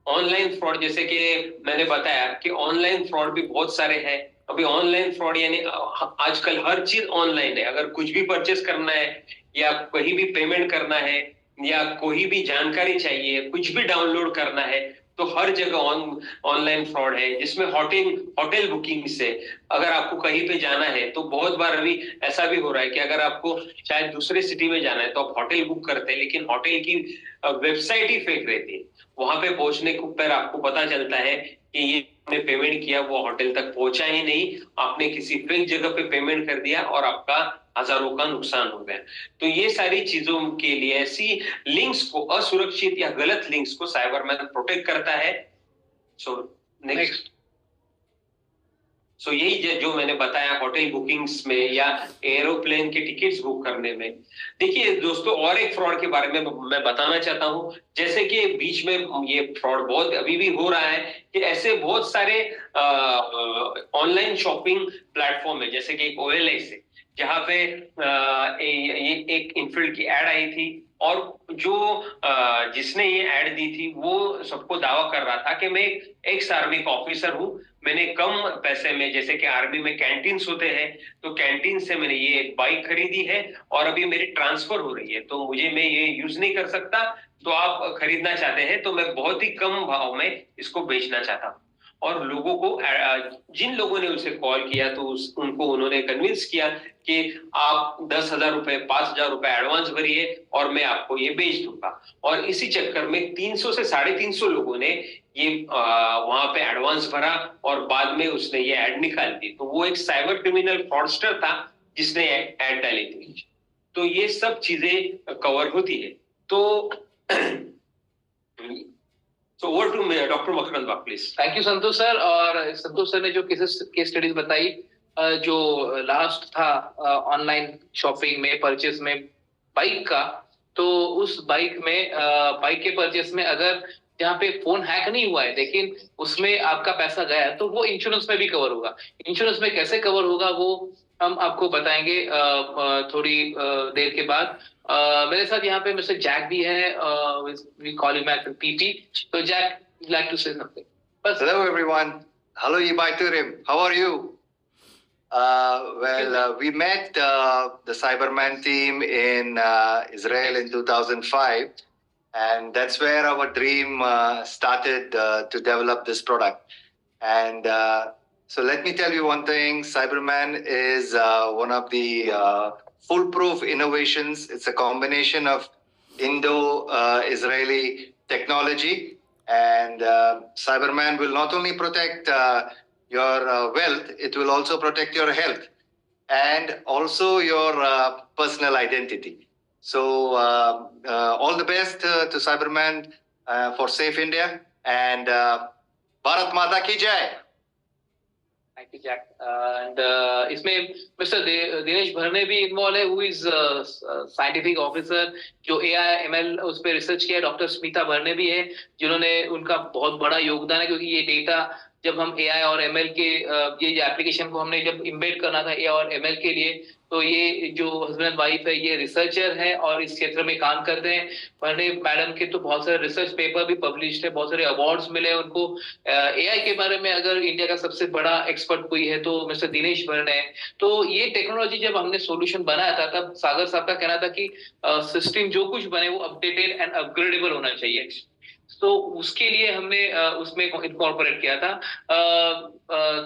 ऑनलाइन फ्रॉड, जैसे कि मैंने बताया कि ऑनलाइन फ्रॉड भी बहुत सारे हैं। अभी ऑनलाइन फ्रॉड यानी आजकल हर चीज ऑनलाइन है। अगर कुछ भी परचेस करना है या कहीं भी पेमेंट करना है या कोई भी जानकारी चाहिए, कुछ भी डाउनलोड करना है, तो हर जगह ऑनलाइन फ्रॉड है, जिसमें होटल बुकिंग से अगर आपको कहीं पे जाना है, तो बहुत बार अभी ऐसा भी हो रहा है कि अगर आपको शायद दूसरे सिटी में जाना है तो आप होटल बुक करते हैं, लेकिन होटल की वेबसाइट ही फेक रहती है। वहां पे पहुंचने पर आपको पता चलता है कि ये आपने पेमेंट किया वो होटल तक पहुंचा ही नहीं, आपने किसी फेक जगह पे पेमेंट कर दिया और आपका हजारों का नुकसान हो गया। तो ये सारी चीजों के लिए ऐसी लिंक्स को, असुरक्षित या गलत लिंक्स को साइबरमैन प्रोटेक्ट करता है। सो नेक्स्ट, यही जो मैंने बताया होटल बुकिंग्स में या एरोप्लेन के टिकट्स बुक करने में। देखिए दोस्तों, और एक फ्रॉड के बारे में मैं बताना चाहता हूं। जैसे कि बीच में ये फ्रॉड बहुत अभी भी हो रहा है कि ऐसे बहुत सारे ऑनलाइन शॉपिंग प्लेटफॉर्म है, जैसे कि एक OLX है, जहां पे ये एक इनफील्ड की एड आई थी, और जो जिसने ये एड दी थी वो सबको दावा कर रहा था कि मैं एक्स आर्मी का ऑफिसर हूं, मैंने कम पैसे में, जैसे कि आर्मी में कैंटीन्स होते हैं, तो कैंटीन से मैंने ये एक बाइक खरीदी है और अभी मेरी ट्रांसफर हो रही है, तो मैं ये यूज नहीं कर सकता, तो आप खरीदना चाहते हैं तो मैं बहुत ही कम भाव में इसको बेचना चाहता हूँ। और लोगों को, जिन लोगों ने उसे कॉल किया, तो उनको उन्होंने कन्विंस किया कि आप 10,000 रुपए, 5,000 रुपए एडवांस भरिए और मैं आपको ये बेच दूंगा। और इसी चक्कर में 300 से 350 लोगों ने ये वहां पे एडवांस भरा और बाद में उसने ये एड निकाल दी। तो वो एक साइबर क्रिमिनल फ्रॉडस्टर था जिसने एड डाली थी। तो ये सब चीजें कवर होती है। तो ओवर टू डॉक्टर मकरंद वाग please. Thank you Santosh sir. और संतोष सर ने जो केस स्टडीज बताई, जो लास्ट था ऑनलाइन शॉपिंग में परचेस में बाइक का, तो उस बाइक के परचेस में अगर जहाँ पे फोन हैक नहीं हुआ है लेकिन उसमें आपका पैसा गया, तो वो इंश्योरेंस में भी कवर होगा। इंश्योरेंस में कैसे कवर होगा वो हम आपको बताएंगे थोड़ी देर के बाद। मेरे साथ यहाँ पे मिस्टर जैक भी है, we call him at PP. तो Jack, like to say something. Hello everyone. Hello Ibai Turim. How are you? We met the Cyberman team in Israel in 2005, and that's where our dream started to develop this product. And so let me tell you one thing, Cyberman is one of the foolproof innovations. It's a combination of Indo-Israeli technology. And Cyberman will not only protect your wealth, it will also protect your health and also your personal identity. So all the best to Cyberman for Safe India, and Bharat Mata ki Jai. Thank you, Jack. And इसमें mister Dinesh भरने भी involve है, who is scientific officer जो AI ML उस पर research किया। Doctor Smita भरने भी है जिन्होंने, उनका बहुत बड़ा योगदान है, क्योंकि ये डेटा जब हम AI और ML के ये एप्लीकेशन को हमने जब इम्बेड करना था AI और ML के लिए, तो ये जो हस्बैंड वाइफ है ये रिसर्चर है और इस क्षेत्र में काम करते हैं। भरने मैडम के तो बहुत सारे रिसर्च पेपर भी पब्लिश्ड है, बहुत सारे अवार्ड्स मिले उनको। AI के बारे में अगर इंडिया का सबसे बड़ा एक्सपर्ट कोई है तो मिस्टर दिनेश भरने है। तो ये टेक्नोलॉजी जब हमने सॉल्यूशन बनाया था, तब सागर साहब का कहना था कि सिस्टम जो कुछ बने वो अपडेटेड एंड अपग्रेडेबल होना चाहिए। तो उसके लिए हमने उसमें इनकॉर्पोरेट किया था।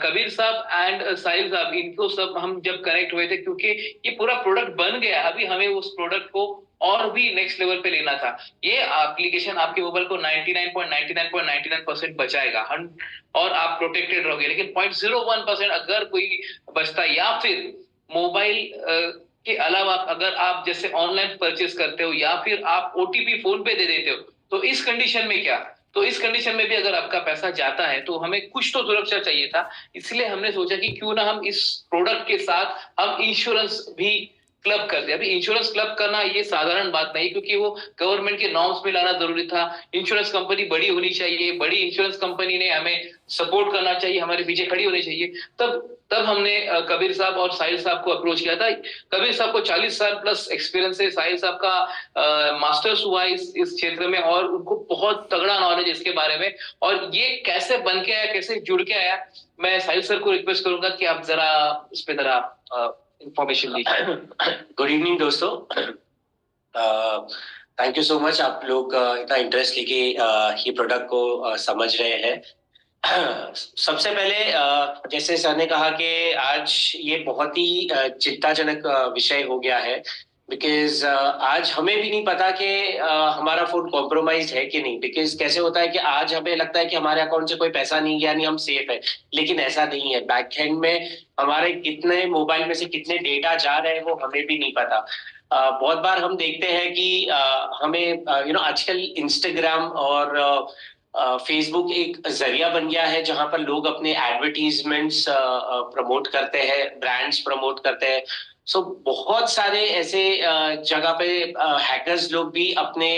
कबीर साहब एंड साहिल साहब, इनको सब हम जब कनेक्ट हुए थे, क्योंकि ये पूरा प्रोडक्ट बन गया, अभी हमें उस प्रोडक्ट को और भी नेक्स्ट लेवल पे लेना था, ये एप्लीकेशन आपके मोबाइल को 99.99% बचाएगा और आप प्रोटेक्टेड रहोगे। लेकिन 0.01% अगर कोई बचता है, या फिर मोबाइल के अलावा अगर आप जैसे ऑनलाइन परचेस करते हो या फिर आप ओटीपी फोन पे दे देते हो, तो इस कंडीशन में क्या, तो इस कंडीशन में भी अगर आपका पैसा जाता है तो हमें कुछ तो सुरक्षा चाहिए था। इसलिए हमने सोचा कि क्यों ना हम इस प्रोडक्ट के साथ हम इंश्योरेंस भी क्लब करते हैं। अभी इंश्योरेंस क्लब करना ये साधारण बात नहीं, क्योंकि वो गवर्नमेंट के नॉर्म्स में लाना जरूरी था। इंश्योरेंस कंपनी बड़ी होनी चाहिए, बड़ी इंश्योरेंस कंपनी ने हमें सपोर्ट करना चाहिए, हमारे पीछे खड़ी होनी चाहिए। तब हमने कबीर साहब और साहिल साहब को अप्रोच किया था। कबीर साहब को 40 साल प्लस एक्सपीरियंस है, साहिल साहब का मास्टर्स हुआ इस क्षेत्र में और उनको बहुत तगड़ा नॉलेज इसके बारे में। और ये कैसे बन के आया, कैसे जुड़ के आया, मैं साहिल सर को रिक्वेस्ट करूंगा कि आप जरा इस पे जरा इंफॉर्मेशन दीजिए। गुड इवनिंग दोस्तों, थैंक यू सो मच, आप लोग इतना इंटरेस्ट लेके ये प्रोडक्ट को समझ रहे हैं। सबसे पहले जैसे सर ने कहा कि आज ये बहुत ही चिंताजनक विषय हो गया है, बिकॉज आज हमें भी नहीं पता कि हमारा फोन कॉम्प्रोमाइज है कि नहीं। बिकॉज कैसे होता है कि आज हमें लगता है कि हमारे अकाउंट से कोई पैसा नहीं गया, नहीं हम सेफ है, लेकिन ऐसा नहीं है। बैक हैंड में हमारे कितने मोबाइल में से कितने डेटा जा रहे हैं वो हमें भी नहीं पता। बहुत बार हम देखते हैं कि हमें आजकल इंस्टाग्राम और फेसबुक एक जरिया बन गया है जहां पर लोग अपने एडवर्टीजमेंट्स प्रमोट करते हैं, ब्रांड्स प्रमोट करते हैं। सो बहुत सारे ऐसे जगह पे हैकर्स लोग भी अपने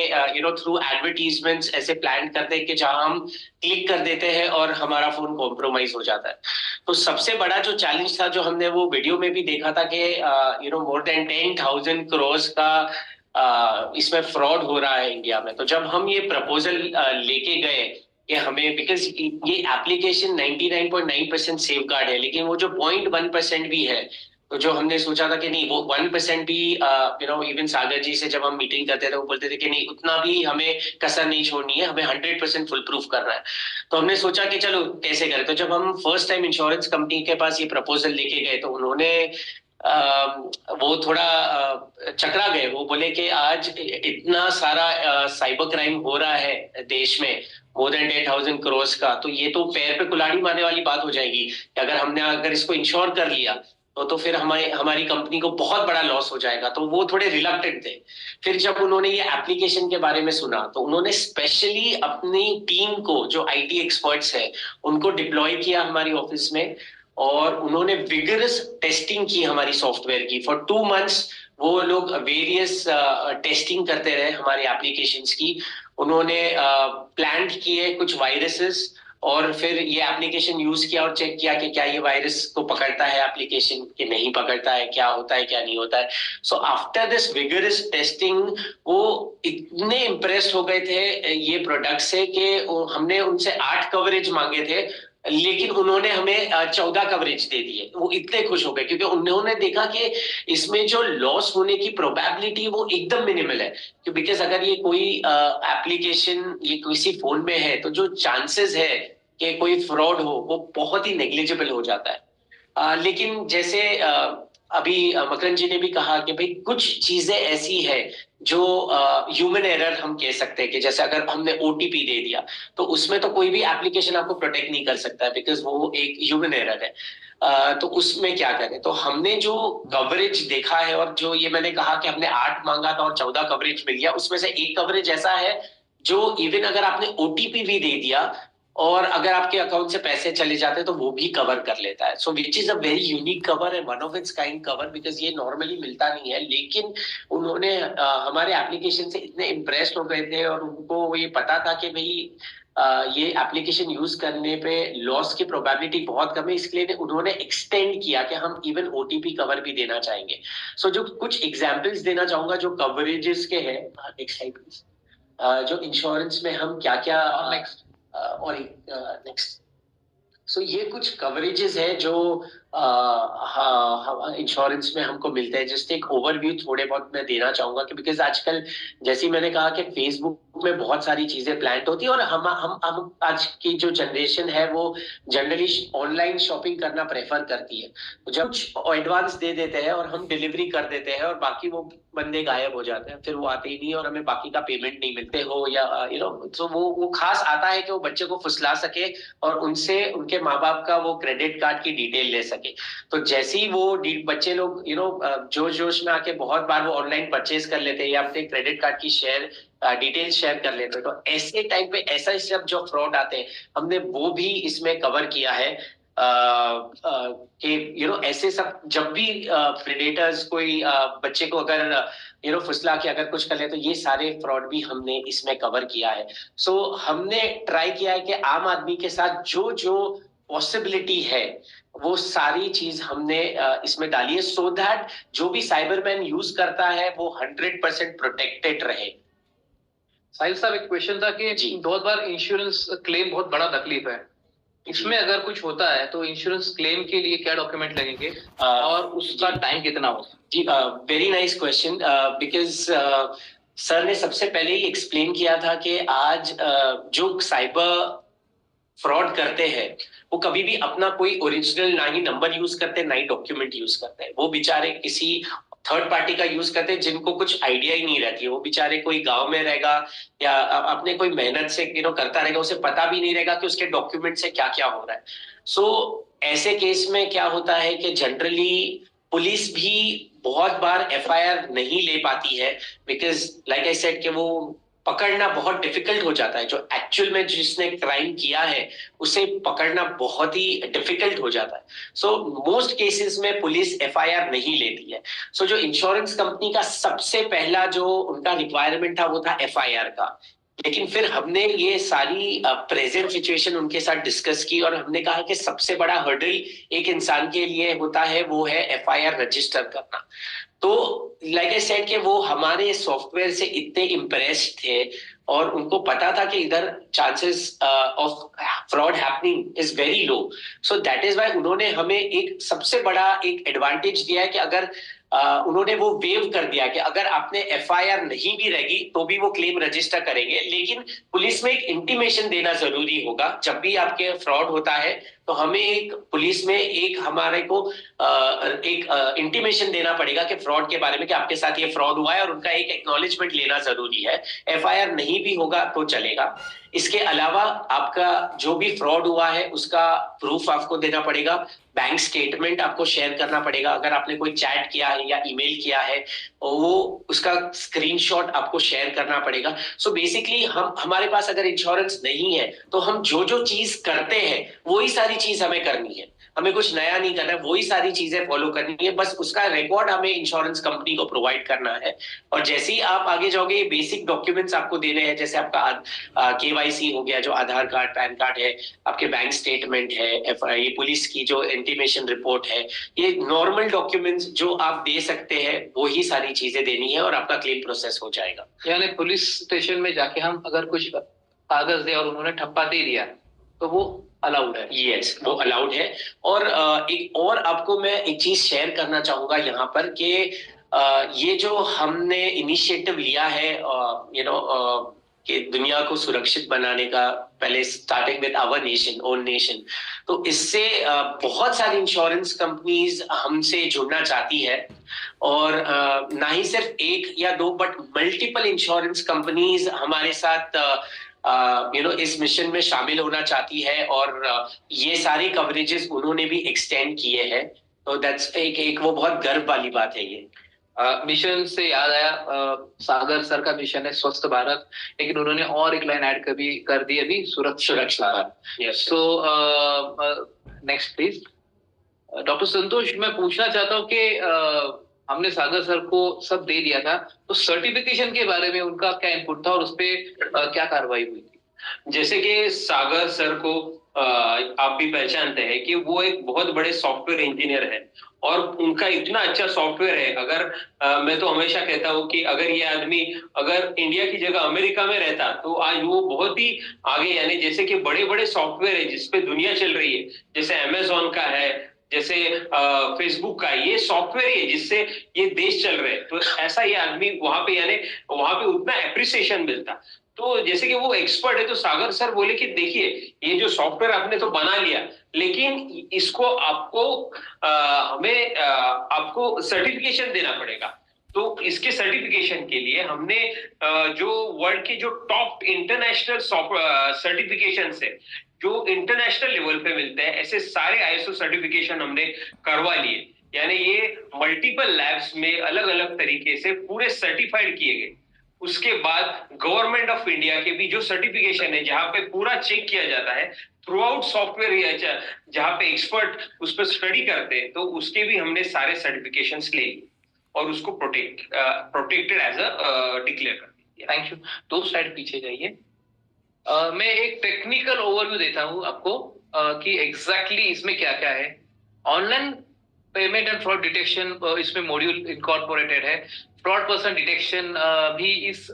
थ्रू एडवर्टीजमेंट्स ऐसे प्लान करते हैं कि जहां हम क्लिक कर देते हैं और हमारा फोन कॉम्प्रोमाइज हो जाता है। तो सबसे बड़ा जो चैलेंज था, जो हमने वो वीडियो में भी देखा था कि मोर देन 10,000 करोड़ का इसमें फ्रॉड हो रहा है इंडिया में। तो जब हम ये प्रपोजल लेके गए कि हमें, बिकॉज ये एप्लीकेशन 99.9% सेफ गार्ड है, लेकिन वो जो 0.1% भी है, तो जो हमने सोचा था कि नहीं, वो 1% भी इवन सागर जी से जब हम मीटिंग करते थे वो बोलते थे कि नहीं, उतना भी हमें कसर नहीं छोड़नी है, हमें 100% फुल प्रूफ करना है। तो हमने सोचा कि चलो कैसे करें। तो जब हम फर्स्ट टाइम इंश्योरेंस कंपनी के पास ये प्रपोजल लेके गए तो उन्होंने वो थोड़ा चकरा गए। वो बोले कि आज इतना सारा साइबर क्राइम हो रहा है देश में, मोर देन 10,000 करोड़ का, तो ये तो पैर पे कुल्हाड़ी मारने वाली बात हो जाएगी कि अगर इसको इंश्योर कर लिया तो फिर हमारी कंपनी को बहुत बड़ा लॉस हो जाएगा। तो वो थोड़े रिलक्टेंट थे। फिर जब उन्होंने ये एप्लीकेशन के बारे में सुना तो उन्होंने स्पेशली अपनी टीम को, जो आईटी एक्सपर्ट्स है, उनको डिप्लॉय किया हमारी ऑफिस में और उन्होंने विगरस टेस्टिंग की हमारी सॉफ्टवेयर की। फॉर 2 months वो लोग वेरियस टेस्टिंग करते रहे हमारी एप्लीकेशंस की। उन्होंने प्लान किए कुछ वायरसेस और फिर ये एप्लीकेशन यूज किया और चेक किया कि क्या ये वायरस को पकड़ता है एप्लीकेशन कि नहीं पकड़ता है, क्या होता है क्या नहीं होता है। So after this vigorous testing वो इतने इम्प्रेस्ड हो गए थे ये प्रोडक्ट से कि हमने उनसे 8 कवरेज मांगे थे, लेकिन उन्होंने हमें 14 कवरेज दे दिए। वो इतने खुश हो गए क्योंकि उन्होंने देखा कि इसमें जो लॉस होने की प्रोबेबिलिटी वो एकदम मिनिमल है। बिकॉज अगर ये कोई एप्लीकेशन ये किसी फोन में है तो जो चांसेस है कि कोई फ्रॉड हो वो बहुत ही नेग्लिजिबल हो जाता है। लेकिन जैसे अभी मकरन जी ने भी कहा कि भाई कुछ चीजें ऐसी है जो ह्यूमन एरर हम कह सकते हैं कि जैसे अगर हमने ओटीपी दे दिया तो उसमें तो कोई भी एप्लीकेशन आपको प्रोटेक्ट नहीं कर सकता है, बिकॉज वो एक ह्यूमन एरर है। तो उसमें क्या करें। तो हमने जो कवरेज देखा है और जो ये मैंने कहा कि हमने 8 मांगा था और 14 कवरेज मिल गया, उसमें से एक कवरेज ऐसा है जो इवन अगर आपने ओटीपी भी दे दिया और अगर आपके अकाउंट से पैसे चले जाते हैं तो वो भी कवर कर लेता है। So which is a very unique cover and one of its kind cover, because ये नॉर्मली मिलता नहीं है। लेकिन उन्होंने हमारे एप्लीकेशन से इतने इम्प्रेस्ड हो गए थे और उनको ये पता था कि भाई ये एप्लीकेशन यूज करने पे लॉस की प्रोबेबिलिटी बहुत कम है, इसलिए उन्होंने एक्सटेंड किया कि हम इवन ओटीपी कवर भी देना चाहेंगे। सो जो कुछ एग्जाम्पल्स देना चाहूंगा जो कवरेजेस के हैं, नेक्स्ट स्लाइड प्लीज, जो इंश्योरेंस में हम क्या क्या नेक्स्ट। सो ये कुछ कवरेजेस है जो हाँ, इंश्योरेंस में हमको मिलते हैं। जस्ट एक ओवरव्यू थोड़े बहुत मैं देना चाहूंगा कि बिकॉज आजकल जैसे ही मैंने कहा कि फेसबुक में बहुत सारी चीजें प्लांट होती है, और हम आज की जो जनरेशन है वो जनरली ऑनलाइन शॉपिंग करना प्रेफर करती है। तो जब कुछ एडवांस दे देते हैं और हम डिलीवरी कर देते हैं और बाकी वो बंदे गायब हो जाते हैं, फिर वो आते ही नहीं और हमें बाकी का पेमेंट नहीं मिलते हो, या तो वो खास आता है कि वो बच्चे को फुसला सके और उनसे उनके माँ बाप का वो क्रेडिट कार्ड की डिटेल ले सके। तो जैसे ही वो बच्चे लोग जोश जोश में आके बहुत बार वो ऑनलाइन परचेज कर लेते हैं या अपने क्रेडिट कार्ड की डिटेल शेयर कर लेते हैं, तो ऐसे टाइम पे ऐसा सब जो फ्रॉड आते हैं हमने वो भी इसमें कवर किया है। कि ऐसे सब जब भी प्रेडेटर्स कोई बच्चे को अगर फुसला के अगर कुछ कर ले, तो ये सारे फ्रॉड भी हमने इसमें कवर किया है। सो हमने ट्राई किया है कि आम आदमी के साथ जो जो पॉसिबिलिटी है वो सारी चीज हमने इसमें डाली है, सो दैट जो भी साइबरमैन यूज करता है वो 100% प्रोटेक्टेड रहे। साहिल साहब, एक क्वेश्चन था कि जी। बहुत बार इंश्योरेंस क्लेम बहुत बड़ा तकलीफ है, इसमें अगर कुछ होता है तो इंश्योरेंस क्लेम के लिए क्या डॉक्यूमेंट लगेंगे और उसका टाइम कितना होगा? जी, very nice question, because sir ने सबसे पहले ही एक्सप्लेन किया था कि आज जो साइबर फ्रॉड करते हैं वो कभी भी अपना कोई ओरिजिनल ना ही नंबर यूज करते हैं ना ही डॉक्यूमेंट यूज करते हैं। वो बेचारे किसी थर्ड पार्टी का यूज करते हैं जिनको कुछ आइडिया ही नहीं रहती है। वो बेचारे कोई गांव में रहेगा या अपने कोई मेहनत से करता रहेगा, उसे पता भी नहीं रहेगा कि उसके डॉक्यूमेंट से क्या क्या हो रहा है। सो ऐसे केस में क्या होता है कि जनरली पुलिस भी बहुत बार एफआईआर नहीं ले पाती है, बिकॉज लाइक आई सेड कि वो पकड़ना बहुत डिफिकल्ट हो जाता है। जो एक्चुअल में जिसने क्राइम किया है उसे पकड़ना बहुत ही डिफिकल्ट हो जाता है। सो मोस्ट केसेस में पुलिस एफआईआर नहीं लेती है। सो जो इंश्योरेंस कंपनी का सबसे पहला जो उनका रिक्वायरमेंट था वो था एफआईआर का। लेकिन फिर हमने ये सारी प्रेजेंट सिचुएशन उनके साथ डिस्कस की और हमने कहा कि सबसे बड़ा हर्डल एक इंसान के लिए होता है वो है एफआईआर रजिस्टर करना। तो लाइक आई सेड कि वो हमारे सॉफ्टवेयर से इतने इम्प्रेस्ड थे और उनको पता था कि इधर chances of fraud happening is very low. So that is why उन्होंने हमें एक सबसे बड़ा एक एडवांटेज दिया है कि अगर उन्होंने वो वेव कर दिया कि अगर आपने एफआईआर नहीं भी रहेगी तो भी वो क्लेम रजिस्टर करेंगे, लेकिन पुलिस में एक इंटीमेशन देना जरूरी होगा। जब भी आपके फ्रॉड होता है तो हमें एक पुलिस में एक हमारे को एक इंटीमेशन देना पड़ेगा कि फ्रॉड के बारे में कि आपके साथ ये फ्रॉड हुआ है, और उनका एक एक्नॉलेजमेंट लेना जरूरी है। एफआईआर नहीं भी होगा तो चलेगा। इसके अलावा आपका जो भी फ्रॉड हुआ है उसका प्रूफ आपको देना पड़ेगा। बैंक स्टेटमेंट आपको शेयर करना पड़ेगा। अगर आपने कोई चैट किया है या ईमेल किया है वो उसका स्क्रीनशॉट आपको शेयर करना पड़ेगा। सो बेसिकली हमारे पास अगर इंश्योरेंस नहीं है तो हम जो जो चीज करते हैं वही सारी चीज हमें करनी है। हमें कुछ नया नहीं करना है, वही सारी चीजें फॉलो करनी है। बस उसका रिकॉर्ड हमें इंश्योरेंस कंपनी को प्रोवाइड करना है। और जैसे ही आप आगे जाओगे ये बेसिक डॉक्यूमेंट्स आपको देने हैं, जैसे आपका केवाईसी हो गया, जो आधार कार्ड पैन कार्ड है, आपके बैंक स्टेटमेंट है, ये पुलिस की जो इंटीमेशन रिपोर्ट है, ये नॉर्मल डॉक्यूमेंट्स जो आप दे सकते हैं वही सारी चीजें देनी है और आपका क्लेम प्रोसेस हो जाएगा। यानी पुलिस स्टेशन में जाके हम अगर कुछ कागज दे और उन्होंने ठप्पा दे दिया तो वो अलाउड है? यस, वो अलाउड है। और एक और आपको मैं एक चीज शेयर करना चाहूंगा यहाँ पर कि ये जो हमने इनिशिएटिव लिया है कि दुनिया को सुरक्षित बनाने का, पहले starting with our nation, own nation, तो इससे बहुत सारी इंश्योरेंस कंपनीज हमसे जुड़ना चाहती है। और ना ही सिर्फ एक या दो बट मल्टीपल इंश्योरेंस कंपनीज हमारे साथ इस मिशन में शामिल होना चाहती है और ये सारी कवरेजेस उन्होंने भी एक्सटेंड किए हैं। तो दैट्स एक वो बहुत गर्व वाली बात है ये। मिशन से याद आया, सागर सर का मिशन है स्वस्थ भारत, लेकिन उन्होंने और एक लाइन ऐड कर दी अभी, सुरक्षित भारत। So next please. Doctor Santosh, मैं पूछना चाहता हूँ कि हमने सागर सर को सब दे दिया था, तो सर्टिफिकेशन के बारे में उनका क्या इनपुट था और उस पर क्या कार्रवाई हुई थी? जैसे कि सागर सर को आप भी पहचानते हैं कि वो एक बहुत बड़े सॉफ्टवेयर इंजीनियर है और उनका इतना अच्छा सॉफ्टवेयर है। अगर मैं तो हमेशा कहता हूँ कि अगर ये आदमी अगर इंडिया की जगह अमेरिका में रहता तो आज वो बहुत ही आगे, यानी जैसे कि बड़े बड़े सॉफ्टवेयर है जिसपे दुनिया चल रही है, जैसे अमेजोन का है, जैसे फेसबुक का ये सॉफ्टवेयर है जिससे ये देश चल रहे हैं, तो ऐसा ये आदमी वहां पे, यानी वहां पे उतना एप्रिसिएशन मिलता। तो जैसे कि वो एक्सपर्ट है, तो सागर सर बोले कि देखिए ये जो सॉफ्टवेयर आपने तो बना लिया, लेकिन इसको आपको हमें आपको सर्टिफिकेशन देना पड़ेगा। तो इसके सर्टिफिकेशन के लिए हमने जो वर्ल्ड के जो टॉप इंटरनेशनल सर्टिफिकेशन है, जो इंटरनेशनल लेवल पे मिलते हैं, ऐसे सारे आईएसओ सर्टिफिकेशन हमने करवा लिए। यानी ये मल्टीपल लैब्स में अलग अलग तरीके से पूरे सर्टिफाइड किए गए। उसके बाद गवर्नमेंट ऑफ इंडिया के भी जो सर्टिफिकेशन है, जहां पे पूरा चेक किया जाता है थ्रू आउट सॉफ्टवेयर, जहां पे एक्सपर्ट उस पर स्टडी करते हैं, तो उसके भी हमने सारे सर्टिफिकेशंस ले लिए और उसको प्रोटेक्टेड एज अ डिक्लेयर कर दिया। Thank you. 2 स्लाइड पीछे जाइए। मैं एक टेक्निकल ओवरव्यू देता हूं आपको कि एग्जैक्टली इसमें क्या क्या है। Online payment and fraud detection इसमें मॉड्यूल इनकॉर्पोरेटेड है। फ्रॉड पर्सन डिटेक्शन भी इस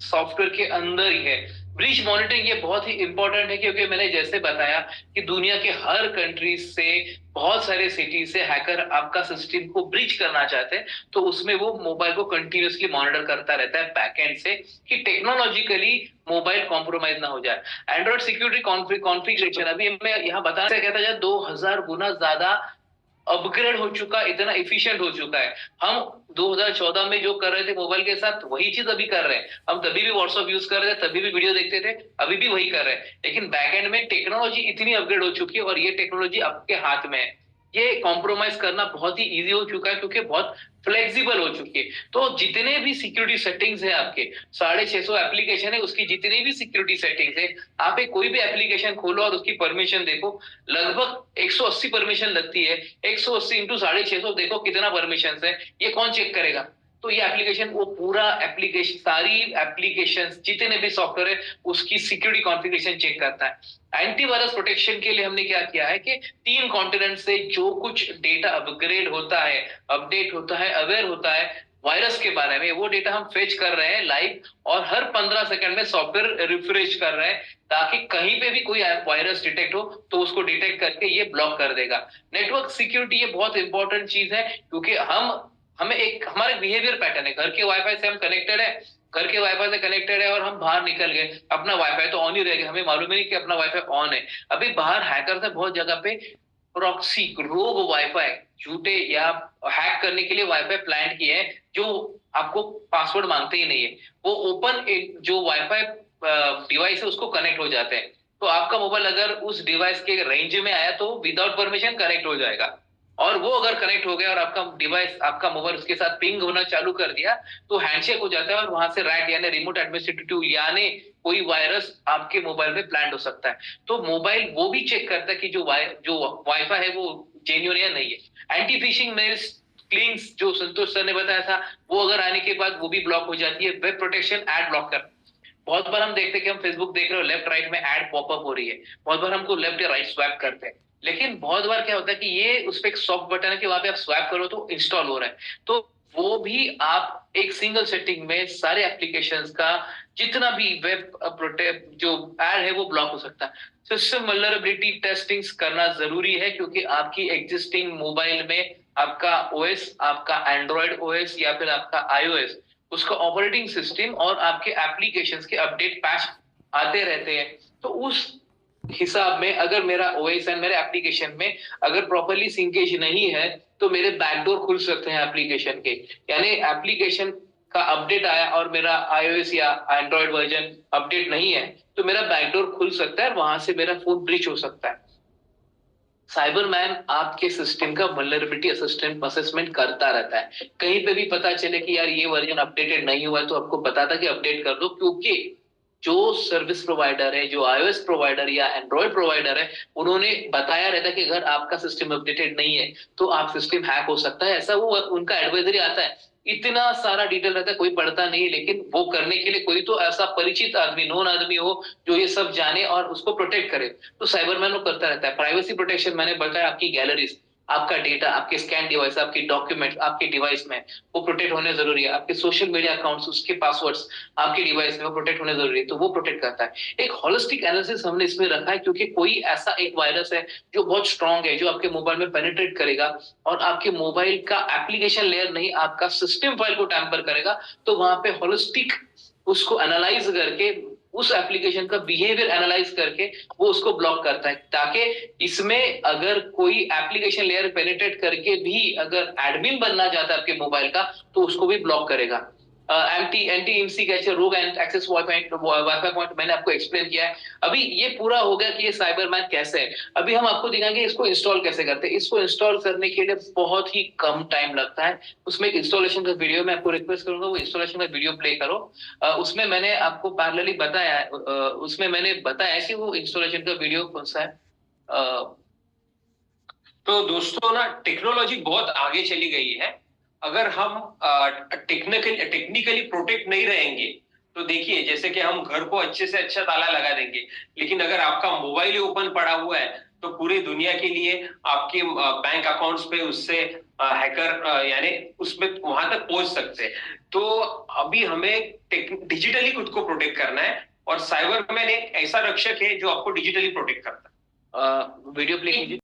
सॉफ्टवेयर के अंदर ही है। ब्रीच मॉनिटरिंग ये बहुत ही इंपॉर्टेंट है, क्योंकि मैंने जैसे बताया कि दुनिया के हर कंट्री से, बहुत सारे सिटी से हैकर आपका सिस्टम को ब्रीच करना चाहते हैं, तो उसमें वो मोबाइल को कंटिन्यूअसली मॉनिटर करता रहता है बैकएंड से कि टेक्नोलॉजिकली मोबाइल कॉम्प्रोमाइज ना हो जाए। एंड्रॉइड सिक्योरिटी कॉन्फ़िगरेशन अभी मैं यहाँ बताना कहता जाए 2000 गुना ज्यादा अपग्रेड हो चुका, इतना एफिशिएंट हो चुका है। हम 2014 में जो कर रहे थे मोबाइल के साथ, वही चीज अभी कर रहे हैं। हम तभी भी व्हाट्सएप यूज कर रहे थे, तभी भी वीडियो देखते थे, अभी भी वही कर रहे हैं। लेकिन बैकएंड में टेक्नोलॉजी इतनी अपग्रेड हो चुकी है और ये टेक्नोलॉजी आपके हाथ में है। ये कॉम्प्रोमाइज करना बहुत ही इजी हो चुका है, क्योंकि बहुत फ्लेक्सिबल हो चुकी है। तो जितने भी सिक्योरिटी सेटिंग्स है आपके 650 एप्लीकेशन है, उसकी जितनी भी सिक्योरिटी सेटिंग्स है, आप एक कोई भी एप्लीकेशन खोलो और उसकी परमिशन देखो, लगभग 180 परमिशन लगती है। 180 इंटू 650 देखो कितना परमिशन है, ये कौन चेक करेगा? तो ये एप्लीकेशन, वो पूरा एप्लीकेशन, सारी एप्लीकेशन जितने भी सॉफ्टवेयर है उसकी सिक्योरिटी कॉन्फ़िगरेशन चेक करता है। एंटीवायरस प्रोटेक्शन के लिए हमने क्या किया है कि 3 कॉन्टिनेंट से जो कुछ डेटा अपग्रेड होता है, अपडेट होता है, अवेयर होता है वायरस के बारे में, वो डेटा हम फेच कर रहे हैं लाइव, और हर 15 सेकंड में सॉफ्टवेयर रिफ्रेश कर रहे हैं, ताकि कहीं पे भी कोई वायरस डिटेक्ट हो तो उसको डिटेक्ट करके ये ब्लॉक कर देगा। नेटवर्क सिक्योरिटी ये बहुत इंपॉर्टेंट चीज है, क्योंकि हमें एक हमारे बिहेवियर पैटर्न है। घर के वाईफाई से हम कनेक्टेड है, घर के वाईफाई से कनेक्टेड है, और हम बाहर निकल गए, अपना वाईफाई तो ऑन ही रह गया, हमें मालूम ही नहीं कि अपना वाईफाई ऑन है। अभी बाहर हैकर्स ने बहुत जगह पे प्रॉक्सी, रोग वाईफाई, झूठे या हैक करने के लिए वाईफाई प्लान किए हैं, जो आपको पासवर्ड मांगते ही नहीं है। वो ओपन जो वाईफाई डिवाइस है उसको कनेक्ट हो जाते हैं। तो आपका मोबाइल अगर उस डिवाइस के रेंज में आया तो विदाउट परमिशन कनेक्ट हो जाएगा, और वो अगर कनेक्ट हो गया और आपका डिवाइस, आपका मोबाइल उसके साथ पिंग होना चालू कर दिया, तो हैंडशेक हो जाता है, और वहां से रैट यानी रिमोट एडमिनिस्ट्रेटिव यानी कोई वायरस आपके मोबाइल में प्लांट हो सकता है। तो मोबाइल वो भी चेक करता है कि जो वाईफाई है वो जेन्युइन या नहीं है। एंटी फिशिंग मेल्स, क्लिंग्स जो संतोष सर ने बताया था, वो अगर आने के बाद वो भी ब्लॉक हो जाती है। वेब प्रोटेक्शन, एड ब्लॉकर, बहुत बार हम देखते हैं कि हम फेसबुक देख रहे हो, लेफ्ट राइट में एड पॉपअप हो रही है, बहुत बार हमको लेफ्ट या राइट स्वैप करते हैं, लेकिन बहुत बार क्या होता है कि ये उस पर एक सॉफ्ट बटन है कि वहां पे आप स्वैप करो तो इंस्टॉल हो रहा है। तो वो भी आप एक सिंगल सेटिंग में सारे एप्लीकेशंस का जितना भी वेब प्रोटेक्ट जो एड है वो ब्लॉक हो सकता है। सिस्टम वल्नरेबिलिटी टेस्टिंग्स करना जरूरी है, क्योंकि आपकी एग्जिस्टिंग मोबाइल में आपका ओएस, आपका एंड्रॉइड ओएस या फिर आपका आईओएस, उसका ऑपरेटिंग सिस्टम और आपके एप्लीकेशंस के अपडेट पैच आते रहते हैं। तो उस हिसाब में अगर मेरा ओएस एंड मेरे एप्लीकेशन में अगर प्रॉपर्ली सिंकेज नहीं है, तो मेरे बैकडोर खुल सकते हैं एप्लीकेशन के। यानी एप्लीकेशन का अपडेट आया और मेरा आईओएस या एंड्रॉइड वर्जन अपडेट नहीं है, तो मेरा बैकडोर खुल सकता है और वहां से मेरा फोन ब्रीच हो सकता है। साइबरमैन आपके सिस्टम का वल्नरेबिलिटी असेसमेंट करता रहता है। कहीं पे भी पता चले कि यार ये वर्जन अपडेटेड नहीं हुआ है, तो आपको बताता कि अपडेट कर दो, क्योंकि जो सर्विस प्रोवाइडर है, जो आईओएस प्रोवाइडर या एंड्रॉइड प्रोवाइडर है, उन्होंने बताया रहता है कि अगर आपका सिस्टम अपडेटेड नहीं है तो आप सिस्टम हैक हो सकता है। ऐसा वो उनका एडवाइजरी आता है, इतना सारा डिटेल रहता है, कोई पढ़ता नहीं, लेकिन वो करने के लिए कोई तो ऐसा परिचित आदमी, नोन आदमी हो जो ये सब जाने और उसको प्रोटेक्ट करे, तो साइबरमैन वो करता रहता है। प्राइवेसी प्रोटेक्शन मैंने बताया, आपकी गैलरीज, आपका डेटा, आपके स्कैन डिवाइस, आपके डॉक्यूमेंट्स आपके डिवाइस में वो प्रोटेक्ट होने जरूरी है। आपके सोशल मीडिया अकाउंट्स, उसके पासवर्ड्स आपके डिवाइस में वो प्रोटेक्ट होने जरूरी है, तो वो प्रोटेक्ट करता है। एक होलिस्टिक एनालिसिस हमने इसमें रखा है, क्योंकि कोई ऐसा एक वायरस है जो बहुत स्ट्रांग है, जो आपके मोबाइल में पेनिट्रेट करेगा और आपके मोबाइल का एप्लीकेशन लेयर नहीं, आपका सिस्टम फाइल को टैम्पर करेगा, तो वहां पे होलिस्टिक उसको एनालाइज करके, उस एप्लीकेशन का बिहेवियर एनालाइज करके वो उसको ब्लॉक करता है, ताकि इसमें अगर कोई एप्लीकेशन लेयर पेनिट्रेट करके भी अगर एडमिन बनना चाहता है आपके मोबाइल का, तो उसको भी ब्लॉक करेगा। एंटी इमसी कैसे रोग एंड एक्सेस वाईफाई पॉइंट मैंने आपको एक्सप्लेन किया है। अभी ये पूरा हो गया कि ये साइबरमैन कैसे है। अभी हम आपको दिखाएंगे इसको इंस्टॉल कैसे करते हैं। इसको इंस्टॉल करने के लिए बहुत ही कम टाइम लगता है। उसमें एक इंस्टॉलेशन का वीडियो मैं आपको रिक्वेस्ट करूंगा, वो इंस्टॉलेशन का वीडियो प्ले करो। उसमें मैंने आपको पैरेलली बताया है, उसमें मैंने बताया कि वो इंस्टॉलेशन का वीडियो कौन सा है। तो दोस्तों ना, टेक्नोलॉजी बहुत आगे चली गई है। अगर हम टेक्निकली प्रोटेक्ट नहीं रहेंगे, तो देखिए जैसे कि हम घर को अच्छे से अच्छा ताला लगा देंगे, लेकिन अगर आपका मोबाइल ही ओपन पड़ा हुआ है तो पूरी दुनिया के लिए आपके बैंक अकाउंट्स पे उससे हैकर यानी उसमें वहां तक पहुंच सकते हैं। तो अभी हमें डिजिटली खुद को प्रोटेक्ट करना है, और साइबरमैन एक ऐसा रक्षक है जो आपको डिजिटली प्रोटेक्ट करता है। वीडियो प्ले कीजिए।